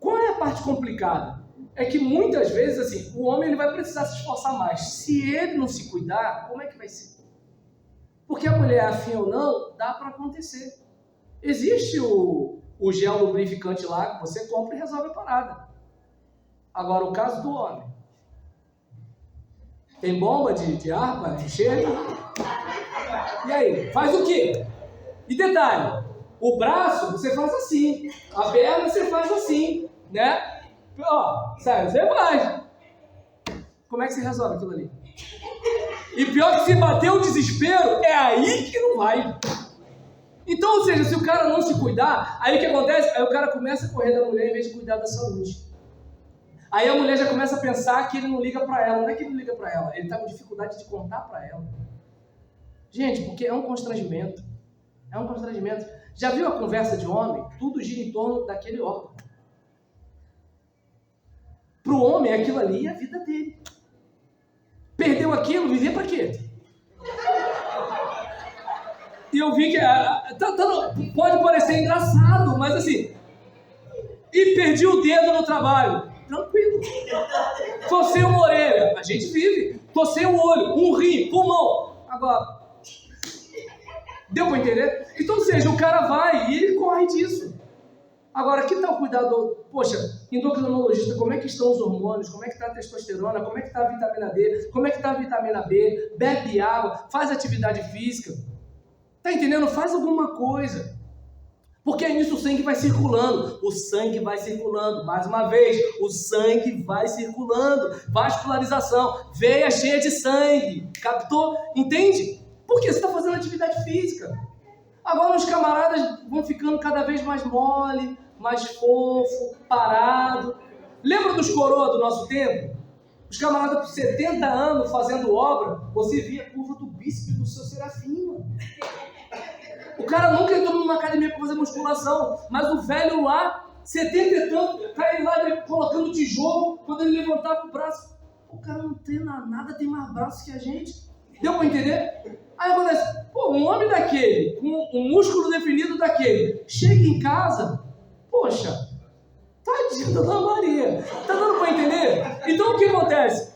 [SPEAKER 1] Qual é a parte complicada? É que muitas vezes, assim, o homem ele vai precisar se esforçar mais. Se ele não se cuidar, como é que vai ser? Porque a mulher, afim ou não, dá para acontecer. Existe o gel lubrificante lá que você compra e resolve a parada. Agora, o caso do homem. Tem bomba de ar para encher? E aí? Faz o quê? E detalhe, o braço você faz assim, a perna você faz assim, né? Sério, você faz. Como é que você resolve aquilo ali? E pior que se bater o desespero, é aí que não vai. Então, ou seja, se o cara não se cuidar, aí o que acontece? Aí o cara começa a correr da mulher em vez de cuidar da saúde. Aí a mulher já começa a pensar que ele não liga para ela. Não é que ele não liga para ela, ele está com dificuldade de contar para ela. Gente, porque é um constrangimento. É um constrangimento. Já viu a conversa de homem? Tudo gira em torno daquele órgão. Para o homem, aquilo ali é a vida dele. Perdeu aquilo, viver para quê? E eu vi que pode parecer engraçado, mas assim... E perdi o dedo no trabalho. Tranquilo. Torcei uma orelha, a gente vive. Torcei um olho, um rim, pulmão. Agora, deu para entender? Então, ou seja, o cara vai e ele corre disso. Agora, que tal cuidado? Poxa, endocrinologista, como é que estão os hormônios? Como é que está a testosterona? Como é que está a vitamina D? Como é que está a vitamina B? Bebe água, faz atividade física. Tá entendendo? Faz alguma coisa. Porque aí nisso o sangue vai circulando. O sangue vai circulando. Mais uma vez, o sangue vai circulando. Vascularização. Veia cheia de sangue. Captou? Entende? Porque você está fazendo atividade física. Agora os camaradas vão ficando cada vez mais mole, mais fofo, parado. Lembra dos coroas do nosso tempo? Os camaradas por 70 anos fazendo obra, você via a curva do bíceps do seu Serafim, mano. O cara nunca entrou numa academia para fazer musculação, mas o velho lá, 70 e tanto, tá ele lá colocando tijolo, quando ele levantava o braço, o cara não treina nada, tem mais braço que a gente. Deu para entender? Aí acontece, um homem daquele, com um músculo definido daquele, chega em casa, poxa, tadinho da Maria. Tá dando para entender? Então o que acontece?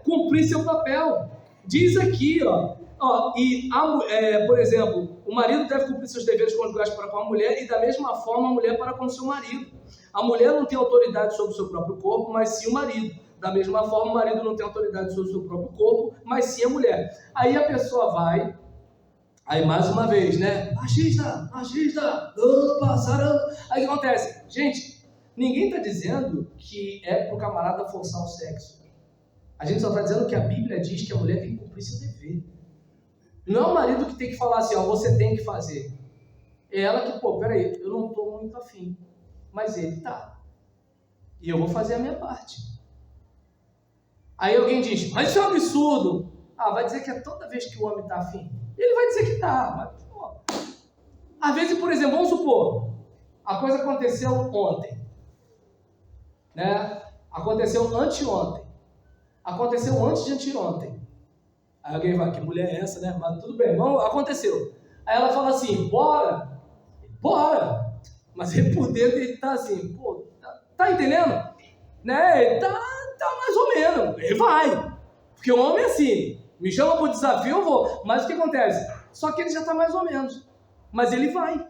[SPEAKER 1] Cumprir seu papel. Diz aqui, por exemplo, o marido deve cumprir seus deveres conjugais para com a mulher e da mesma forma a mulher para com o seu marido. A mulher não tem autoridade sobre o seu próprio corpo, mas sim o marido. Da mesma forma, o marido não tem autoridade sobre o seu próprio corpo, mas sim a mulher. Aí a pessoa vai, aí mais uma vez, né? Machista, passaram. Aí o que acontece? Gente, ninguém está dizendo que é para o camarada forçar o sexo. A gente só está dizendo que a Bíblia diz que a mulher tem que cumprir seu dever. Não é o marido que tem que falar assim, você tem que fazer. É ela que, peraí, eu não estou muito afim. Mas ele tá. E eu vou fazer a minha parte. Aí alguém diz, mas isso é um absurdo. Vai dizer que é toda vez que o homem está afim. Ele vai dizer que tá, mas, às vezes, por exemplo, vamos supor, a coisa aconteceu ontem, né? Aconteceu anteontem, aconteceu antes de anteontem. Aí alguém vai, que mulher é essa, né? Mas tudo bem, aconteceu. Aí ela fala assim, bora. Mas ele por dentro, ele tá assim, tá entendendo? Né? Ele tá mais ou menos, ele vai. Porque o homem é assim, me chama pro desafio, eu vou. Mas o que acontece? Só que ele já tá mais ou menos, mas ele vai.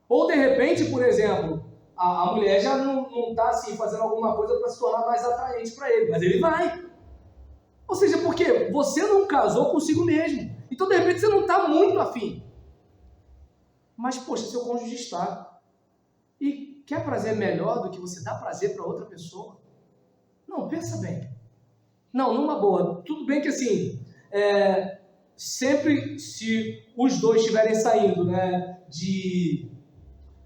[SPEAKER 1] Ou de repente, por exemplo, a mulher já não tá assim, fazendo alguma coisa para se tornar mais atraente para ele, mas ele vai. Ou seja, porque você não casou consigo mesmo. Então, de repente, você não está muito afim. Mas, poxa, seu cônjuge está. E quer prazer melhor do que você dá prazer para outra pessoa? Não, pensa bem. Não, numa boa. Tudo bem que, assim, sempre se os dois estiverem saindo, né, de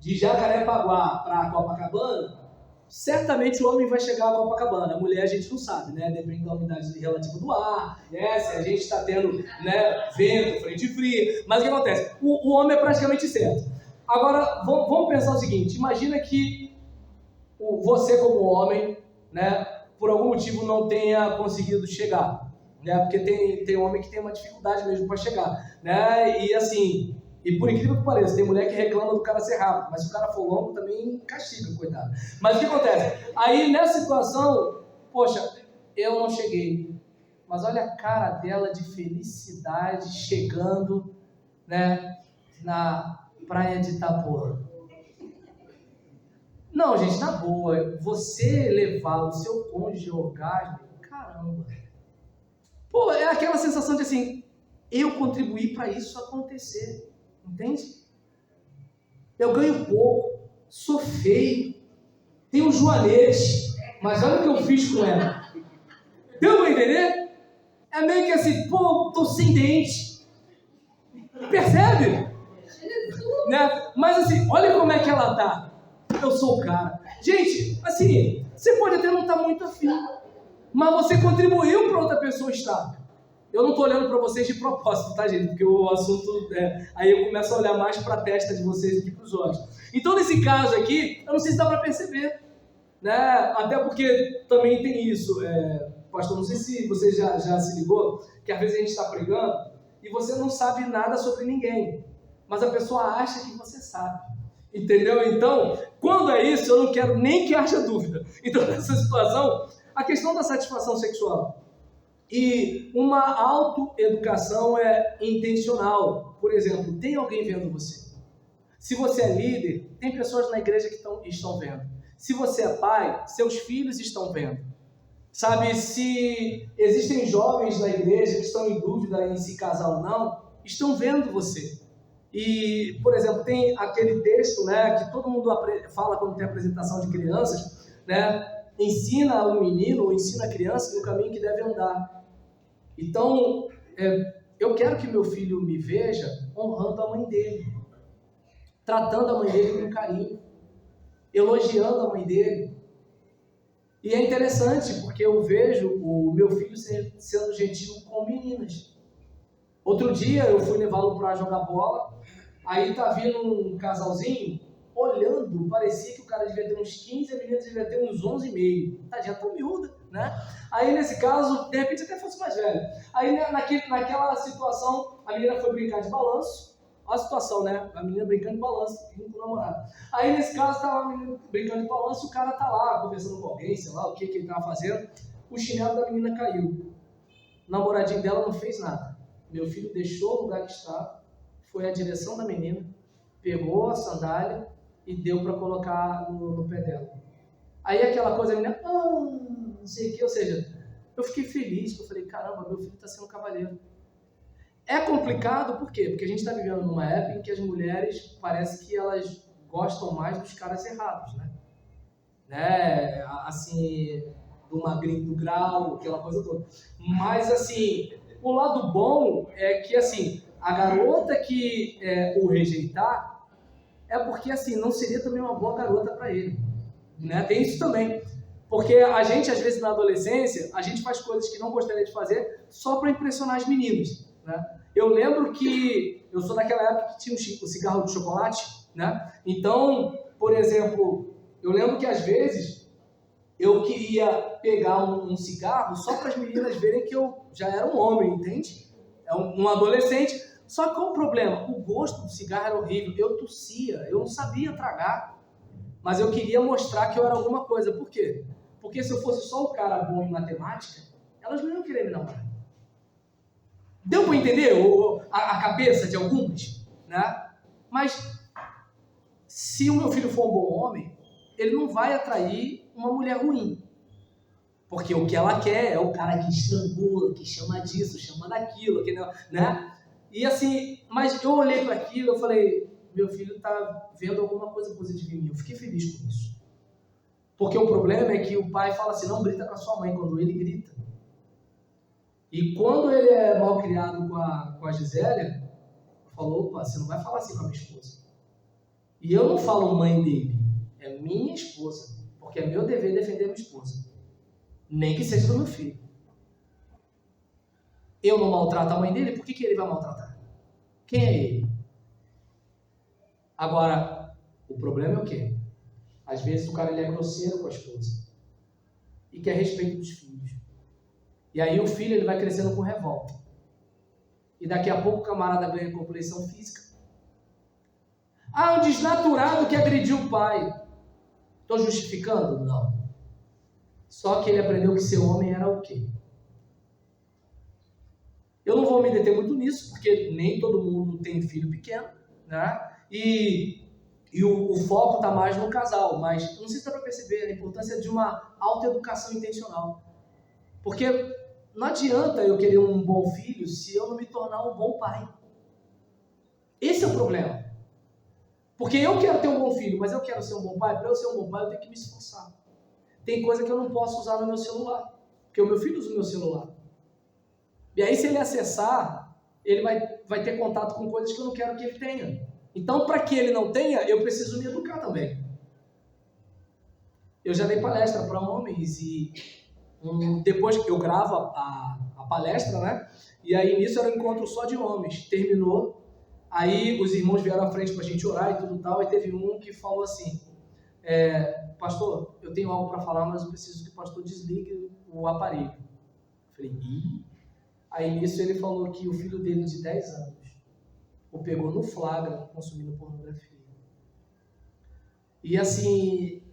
[SPEAKER 1] Jacarepaguá para Copacabana, certamente o homem vai chegar a Copacabana. A mulher a gente não sabe, né? Depende da umidade relativa do ar, né? Se a gente está tendo, né, vento, frente fria. Mas o que acontece? O homem é praticamente certo. Agora, vamos pensar o seguinte. Imagina que você como homem, né, por algum motivo não tenha conseguido chegar, né? Porque tem homem que tem uma dificuldade mesmo para chegar, né? E assim... E por incrível que pareça, tem mulher que reclama do cara ser rápido, mas se o cara for longo também castiga, coitado. Mas o que acontece? Aí nessa situação, poxa, eu não cheguei. Mas olha a cara dela de felicidade chegando, né, na praia de Itapuã. Não, gente, na boa, você levar o seu cônjuge ao orgasmo, caramba. Pô, é aquela sensação de assim, eu contribuí para isso acontecer. Entende? Eu ganho pouco, sou feio, tenho joanete, mas olha o que eu fiz com ela. Deu pra entender? É meio que assim, tô sem dente. Percebe? Né? Mas assim, olha como é que ela tá. Eu sou o cara. Gente, assim, você pode até não estar muito afim, mas você contribuiu para outra pessoa estar. Eu não estou olhando para vocês de propósito, tá, gente? Porque o assunto, aí eu começo a olhar mais para a testa de vocês do que para os olhos. Então, nesse caso aqui, eu não sei se dá para perceber, né? Até porque também tem isso, pastor, não sei se você já se ligou, que às vezes a gente está pregando e você não sabe nada sobre ninguém, mas a pessoa acha que você sabe, entendeu? Então, quando é isso, eu não quero nem que haja dúvida. Então, nessa situação, a questão da satisfação sexual e uma autoeducação é intencional. Por exemplo, tem alguém vendo você. Se você é líder, tem pessoas na igreja que estão vendo. Se você é pai, seus filhos estão vendo. Sabe, se existem jovens na igreja que estão em dúvida em se casar ou não, estão vendo você. E, por exemplo, tem aquele texto, né, que todo mundo fala quando tem apresentação de crianças, né? Ensina o menino ou ensina a criança no caminho que deve andar. Então, eu quero que meu filho me veja honrando a mãe dele, tratando a mãe dele com carinho, elogiando a mãe dele. E é interessante, porque eu vejo o meu filho sendo gentil com meninas. Outro dia eu fui levá-lo para jogar bola, aí tá vindo um casalzinho, olhando, parecia que o cara devia ter uns 15, a menina devia ter uns 11,5. Tadinha, tão miúda, né? Aí nesse caso, de repente até fosse mais velho. Aí naquela situação, a menina foi brincar de balanço. Olha a situação, né? A menina brincando de balanço, junto com o namorado. Aí nesse caso, tava a menina brincando de balanço e o cara tá lá, conversando com alguém, sei lá o que ele tava fazendo. O chinelo da menina caiu. O namoradinho dela não fez nada. Meu filho deixou o lugar que estava, foi à direção da menina, pegou a sandália e deu para colocar no pé dela. Aí aquela coisa, a menina, não sei o que, ou seja, eu fiquei feliz, eu falei, caramba, meu filho está sendo cavaleiro. É complicado, por quê? Porque a gente está vivendo numa época em que as mulheres, parece que elas gostam mais dos caras errados, né? Assim, do magrinho do grau, aquela coisa toda. Mas, assim, o lado bom é que, assim, a garota que o rejeitar é porque, assim, não seria também uma boa garota para ele, né? Tem isso também. Porque a gente, às vezes, na adolescência, a gente faz coisas que não gostaria de fazer só para impressionar as meninas, né? Eu lembro que eu sou daquela época que tinha o cigarro de chocolate, né? Então, por exemplo, eu lembro que às vezes eu queria pegar um cigarro só para as meninas verem que eu já era um homem, entende? É um adolescente. Só que qual o problema? O gosto do cigarro era horrível. Eu tossia, eu não sabia tragar. Mas eu queria mostrar que eu era alguma coisa. Por quê? Porque se eu fosse só o cara bom em matemática, elas não iam querer me namorar. Deu para entender a cabeça de algumas, né? Mas se o meu filho for um bom homem, ele não vai atrair uma mulher ruim. Porque o que ela quer é o cara que estrangula, que chama disso, chama daquilo, que não, né? E assim, mas eu olhei para aquilo, eu falei, meu filho está vendo alguma coisa positiva em mim. Eu fiquei feliz com isso. Porque o problema é que o pai fala assim, não grita com a sua mãe, quando ele grita. E quando ele é mal criado com a Gisélia, falou, opa, você não vai falar assim com a minha esposa. E eu não falo mãe dele, é minha esposa, porque é meu dever defender a minha esposa. Nem que seja do meu filho. Eu não maltrato a mãe dele, por que ele vai maltratar? Quem é ele? Agora, o problema é o quê? Às vezes o cara ele é grosseiro com a esposa e quer respeito dos filhos. E aí o filho ele vai crescendo com revolta. E daqui a pouco o camarada ganha compleição física. Ah, um desnaturado que agrediu o pai. Estou justificando? Não. Só que ele aprendeu que ser homem era o quê? Eu não vou me deter muito nisso, porque nem todo mundo tem filho pequeno, né? E o foco está mais no casal, mas não sei se dá para perceber a importância de uma autoeducação intencional. Porque não adianta eu querer um bom filho se eu não me tornar um bom pai. Esse é o problema. Porque eu quero ter um bom filho, mas eu quero ser um bom pai. Para eu ser um bom pai, eu tenho que me esforçar. Tem coisa que eu não posso usar no meu celular, porque o meu filho usa o meu celular. E aí, se ele acessar, ele vai ter contato com coisas que eu não quero que ele tenha. Então, para que ele não tenha, eu preciso me educar também. Eu já dei palestra para homens e depois que eu gravo a palestra, né? E aí, nisso era um encontro só de homens. Terminou, aí os irmãos vieram à frente para a gente orar e tudo tal, e teve um que falou assim, pastor, eu tenho algo para falar, mas eu preciso que o pastor desligue o aparelho. Eu falei, ih? Aí nisso ele falou que o filho dele de 10 anos o pegou no flagra consumindo pornografia. E assim,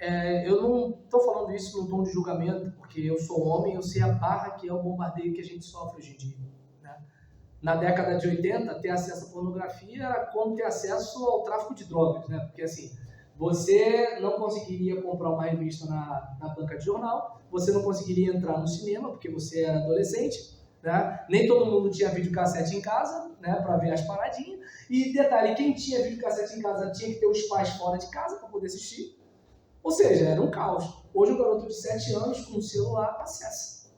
[SPEAKER 1] eu não estou falando isso num tom de julgamento, porque eu sou homem, eu sei a barra que é o bombardeio que a gente sofre hoje em dia. Né? Na década de 80, ter acesso à pornografia era como ter acesso ao tráfico de drogas, né? Porque assim, você não conseguiria comprar uma revista na banca de jornal, você não conseguiria entrar no cinema, porque você era adolescente, né? Nem todo mundo tinha videocassete em casa, né, para ver as paradinhas. E detalhe, quem tinha videocassete em casa tinha que ter os pais fora de casa para poder assistir. Ou seja, era um caos. Hoje um garoto de 7 anos com um celular acessa.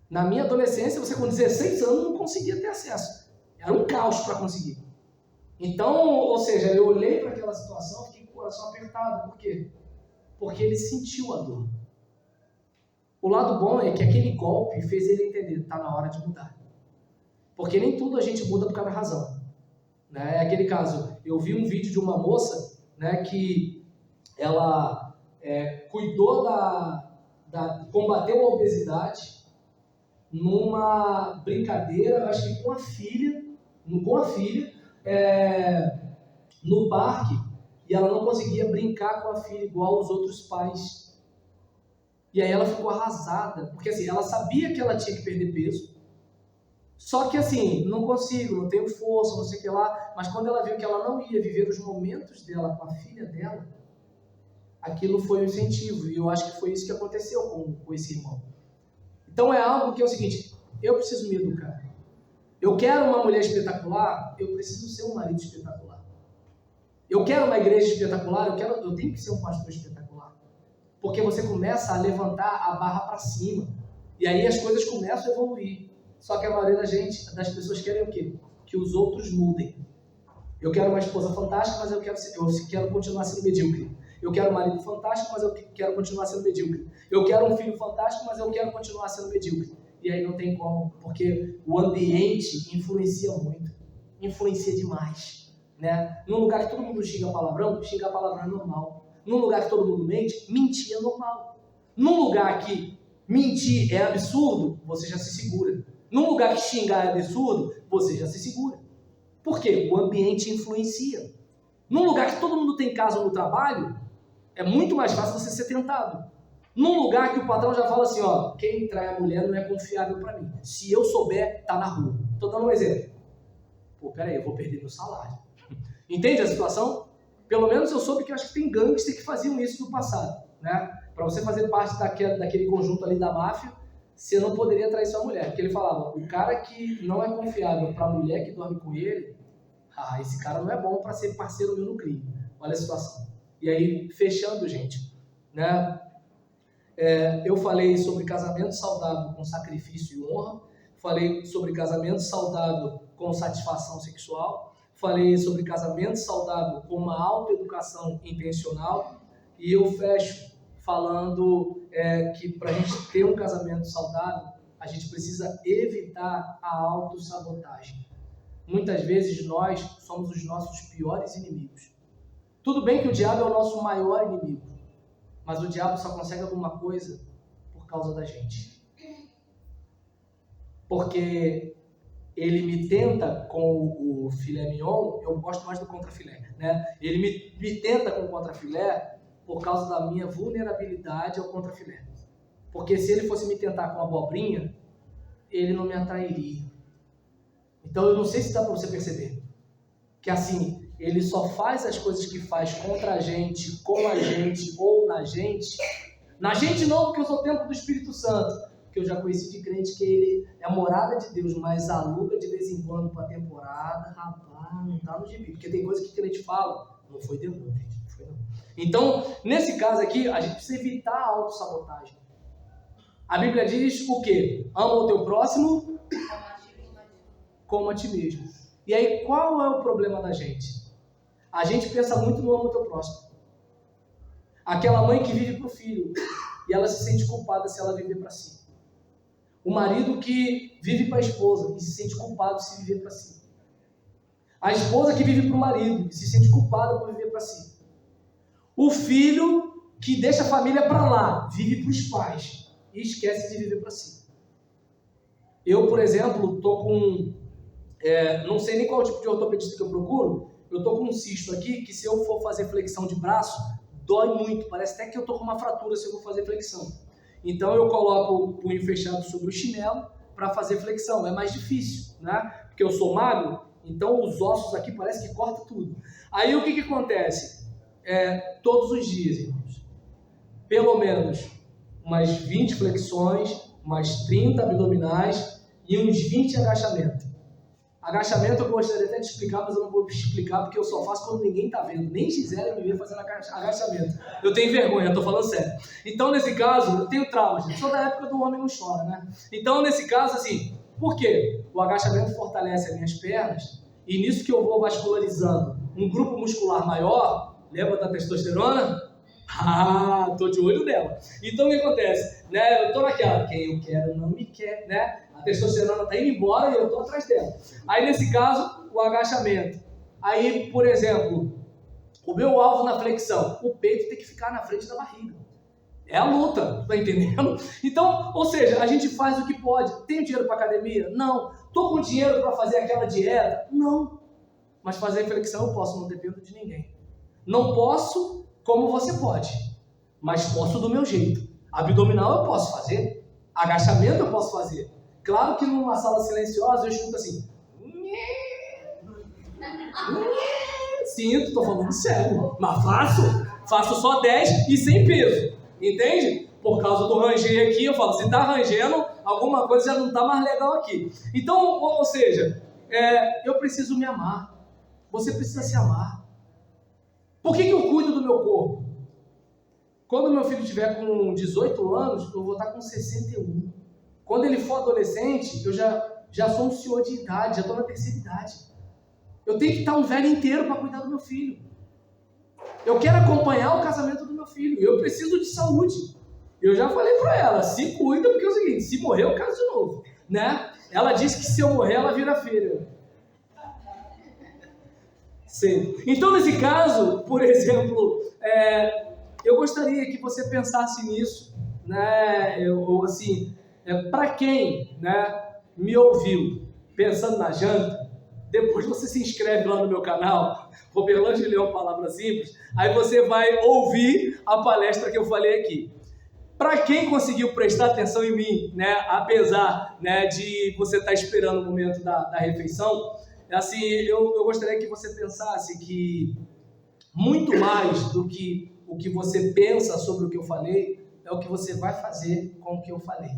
[SPEAKER 1] Na minha adolescência, você com 16 anos não conseguia ter acesso. Era um caos para conseguir. Então, ou seja, eu olhei para aquela situação e fiquei com o coração apertado. Por quê? Porque ele sentiu a dor. O lado bom é que aquele golpe fez ele entender, está na hora de mudar. Porque nem tudo a gente muda por causa da razão. Né? É aquele caso, eu vi um vídeo de uma moça, né, que ela cuidou combateu a obesidade numa brincadeira, acho que com a filha, no parque, e ela não conseguia brincar com a filha igual os outros pais. E aí ela ficou arrasada, porque assim, ela sabia que ela tinha que perder peso, só que assim, não consigo, não tenho força, não sei o que lá, mas quando ela viu que ela não ia viver os momentos dela com a filha dela, aquilo foi um incentivo, e eu acho que foi isso que aconteceu com esse irmão. Então é algo que é o seguinte, eu preciso me educar. Eu quero uma mulher espetacular, eu preciso ser um marido espetacular. Eu quero uma igreja espetacular, eu tenho que ser um pastor espetacular. Porque você começa a levantar a barra para cima, e aí as coisas começam a evoluir. Só que a maioria das pessoas querem o quê? Que os outros mudem. Eu quero uma esposa fantástica, mas eu quero continuar sendo medíocre. Eu quero um marido fantástico, mas eu quero continuar sendo medíocre. Eu quero um filho fantástico, mas eu quero continuar sendo medíocre. E aí não tem como, porque o ambiente influencia muito. Influencia demais. Né? Num lugar que todo mundo xinga palavrão é normal. Num lugar que todo mundo mente, mentir é normal. Num lugar que mentir é absurdo, você já se segura. Num lugar que xingar é absurdo, você já se segura. Por quê? O ambiente influencia. Num lugar que todo mundo tem caso no trabalho, é muito mais fácil você ser tentado. Num lugar que o patrão já fala assim, ó, quem trai a mulher não é confiável para mim. Se eu souber, tá na rua. Estou dando um exemplo. Pô, peraí, eu vou perder meu salário. Entende a situação? Pelo menos eu soube que eu acho que tem gangsters que faziam isso no passado. Né? Para você fazer parte daquele conjunto ali da máfia, você não poderia trair sua mulher. Porque ele falava, o cara que não é confiável para a mulher que dorme com ele, esse cara não é bom para ser parceiro meu no crime. Olha a situação. E aí, fechando, gente, né? Eu falei sobre casamento saudável com sacrifício e honra, falei sobre casamento saudável com satisfação sexual, falei sobre casamento saudável com uma autoeducação intencional, e eu fecho falando que para a gente ter um casamento saudável, a gente precisa evitar a autossabotagem. Muitas vezes nós somos os nossos piores inimigos. Tudo bem que o diabo é o nosso maior inimigo, mas o diabo só consegue alguma coisa por causa da gente. Porque ele me tenta com o filé mignon, eu gosto mais do contrafilé, né? Ele me tenta com o contrafilé por causa da minha vulnerabilidade ao contrafilé. Porque se ele fosse me tentar com a abobrinha, ele não me atrairia. Então eu não sei se dá para você perceber que assim, ele só faz as coisas que faz contra a gente, com a gente ou na gente. Na gente não, porque eu sou o templo do Espírito Santo. Porque eu já conheci de crente que ele é a morada de Deus, mas aluga de vez em quando para temporada. Rapaz, não tá no gibi. Porque tem coisa que crente fala, não foi Deus não, gente. Não foi não. Então, nesse caso aqui, a gente precisa evitar a autossabotagem. A Bíblia diz o quê? Ama o teu próximo como a ti mesmo. E aí, qual é o problema da gente? A gente pensa muito no ama o teu próximo. Aquela mãe que vive para o filho e ela se sente culpada se ela viver para si. O marido que vive para a esposa e se sente culpado se viver para si. A esposa que vive para o marido e se sente culpada por viver para si. O filho que deixa a família para lá, vive para os pais e esquece de viver para si. Eu, por exemplo, estou com... não sei nem qual tipo de ortopedista que eu procuro. Eu estou com um cisto aqui que se eu for fazer flexão de braço, dói muito. Parece até que eu estou com uma fratura se eu for fazer flexão. Então eu coloco o punho fechado sobre o chinelo para fazer flexão. É mais difícil, né? Porque eu sou magro, então os ossos aqui parece que corta tudo. Aí o que acontece? Todos os dias, irmãos, pelo menos umas 20 flexões, umas 30 abdominais e uns 20 agachamentos. Agachamento eu gostaria até de explicar, mas eu não vou explicar porque eu só faço quando ninguém está vendo. Nem Gisele me vê fazendo agachamento. Eu tenho vergonha, estou falando sério. Então, nesse caso, eu tenho trauma, gente. Sou da época do homem não chora, né? Então, nesse caso, assim, por quê? O agachamento fortalece as minhas pernas e nisso que eu vou vascularizando um grupo muscular maior, lembra da testosterona? Ah, tô de olho nela. Então o que acontece? Né? Eu tô naquela, quem eu quero não me quer, né? A testosterona tá indo embora e eu tô atrás dela. Aí nesse caso, o agachamento. Aí, por exemplo, o meu alvo na flexão, o peito tem que ficar na frente da barriga. É a luta, tá entendendo? Então, ou seja, a gente faz o que pode. Tenho dinheiro para academia? Não. Tô com dinheiro para fazer aquela dieta? Não. Mas fazer flexão eu posso, não dependo de ninguém. Não posso como você pode, mas posso do meu jeito. Abdominal eu posso fazer, agachamento eu posso fazer. Claro que numa sala silenciosa eu escuto assim. Sinto, tô falando sério, mas faço só 10 e sem peso, entende? Por causa do ranger aqui, eu falo, se tá rangendo, alguma coisa já não tá mais legal aqui. Então, ou seja, eu preciso me amar, você precisa se amar. Por que eu cuido do meu corpo? Quando meu filho tiver com 18 anos, eu vou estar com 61. Quando ele for adolescente, eu já sou um senhor de idade, já estou na terceira idade. Eu tenho que estar um velho inteiro para cuidar do meu filho. Eu quero acompanhar o casamento do meu filho. Eu preciso de saúde. Eu já falei para ela, se cuida, porque é o seguinte, se morrer eu caso de novo. Né? Ela disse que se eu morrer, ela vira filha. Sim. Então, nesse caso, por exemplo, eu gostaria que você pensasse nisso, né? Para quem, né, me ouviu pensando na janta, depois você se inscreve lá no meu canal, Roberlândia de Leão Palavra Simples, aí você vai ouvir a palestra que eu falei aqui. Para quem conseguiu prestar atenção em mim, né, apesar, né, de você estar esperando o momento da refeição, assim, eu gostaria que você pensasse que muito mais do que o que você pensa sobre o que eu falei, é o que você vai fazer com o que eu falei.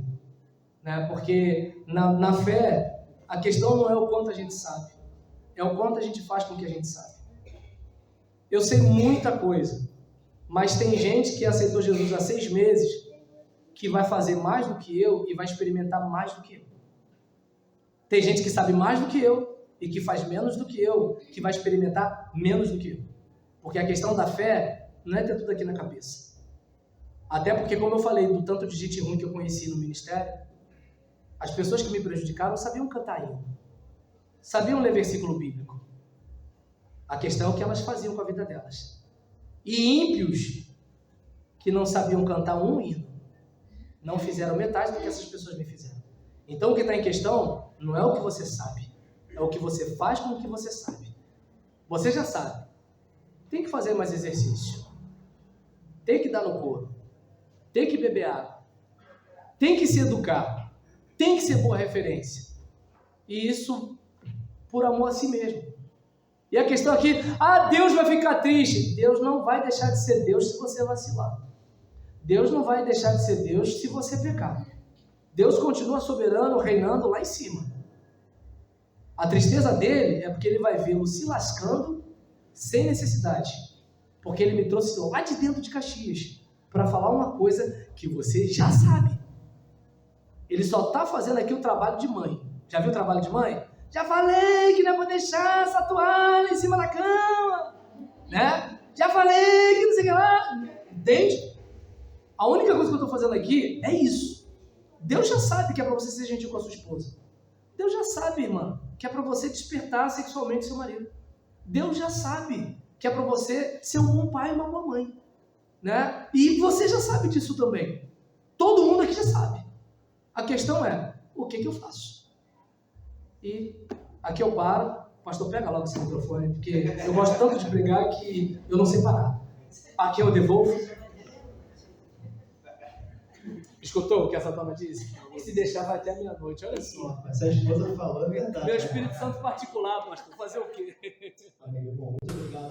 [SPEAKER 1] Né? Porque na fé, a questão não é o quanto a gente sabe, é o quanto a gente faz com o que a gente sabe. Eu sei muita coisa, mas tem gente que aceitou Jesus há 6 meses, que vai fazer mais do que eu e vai experimentar mais do que eu. Tem gente que sabe mais do que eu, e que faz menos do que eu, que vai experimentar menos do que eu. Porque a questão da fé não é ter tudo aqui na cabeça. Até porque, como eu falei, do tanto de gente ruim que eu conheci no ministério, as pessoas que me prejudicaram sabiam cantar hino, sabiam ler versículo bíblico. A questão é o que elas faziam com a vida delas. E ímpios que não sabiam cantar um hino, não fizeram metade do que essas pessoas me fizeram. Então o que está em questão não é o que você sabe, é o que você faz com o que você sabe. Você já sabe. Tem que fazer mais exercício. Tem que dar no couro. Tem que beber água. Tem que se educar. Tem que ser boa referência. E isso por amor a si mesmo. E a questão aqui, Deus vai ficar triste. Deus não vai deixar de ser Deus se você vacilar. Deus não vai deixar de ser Deus se você pecar. Deus continua soberano, reinando lá em cima. A tristeza dele é porque ele vai vê-lo se lascando sem necessidade. Porque ele me trouxe lá de dentro de Caxias para falar uma coisa que você já sabe. Ele só está fazendo aqui o trabalho de mãe. Já viu o trabalho de mãe? Já falei que não é para deixar essa toalha em cima da cama. Né? Já falei que não sei o que lá. Entende? A única coisa que eu estou fazendo aqui é isso. Deus já sabe que é para você ser gentil com a sua esposa. Deus já sabe, irmã, que é para você despertar sexualmente seu marido. Deus já sabe que é para você ser um bom pai e uma boa mãe. Né? E você já sabe disso também. Todo mundo aqui já sabe. A questão é, o que eu faço? E aqui eu paro. Pastor, pega logo esse microfone, porque eu gosto tanto de pregar que eu não sei parar. Aqui eu devolvo. Escutou o que a Satana disse? E se deixar vai até meia-noite, olha só.
[SPEAKER 2] Essa esposa falou, é verdade.
[SPEAKER 1] Meu Espírito Santo particular, pastor, fazer o quê?
[SPEAKER 2] Amigo, bom, muito obrigado.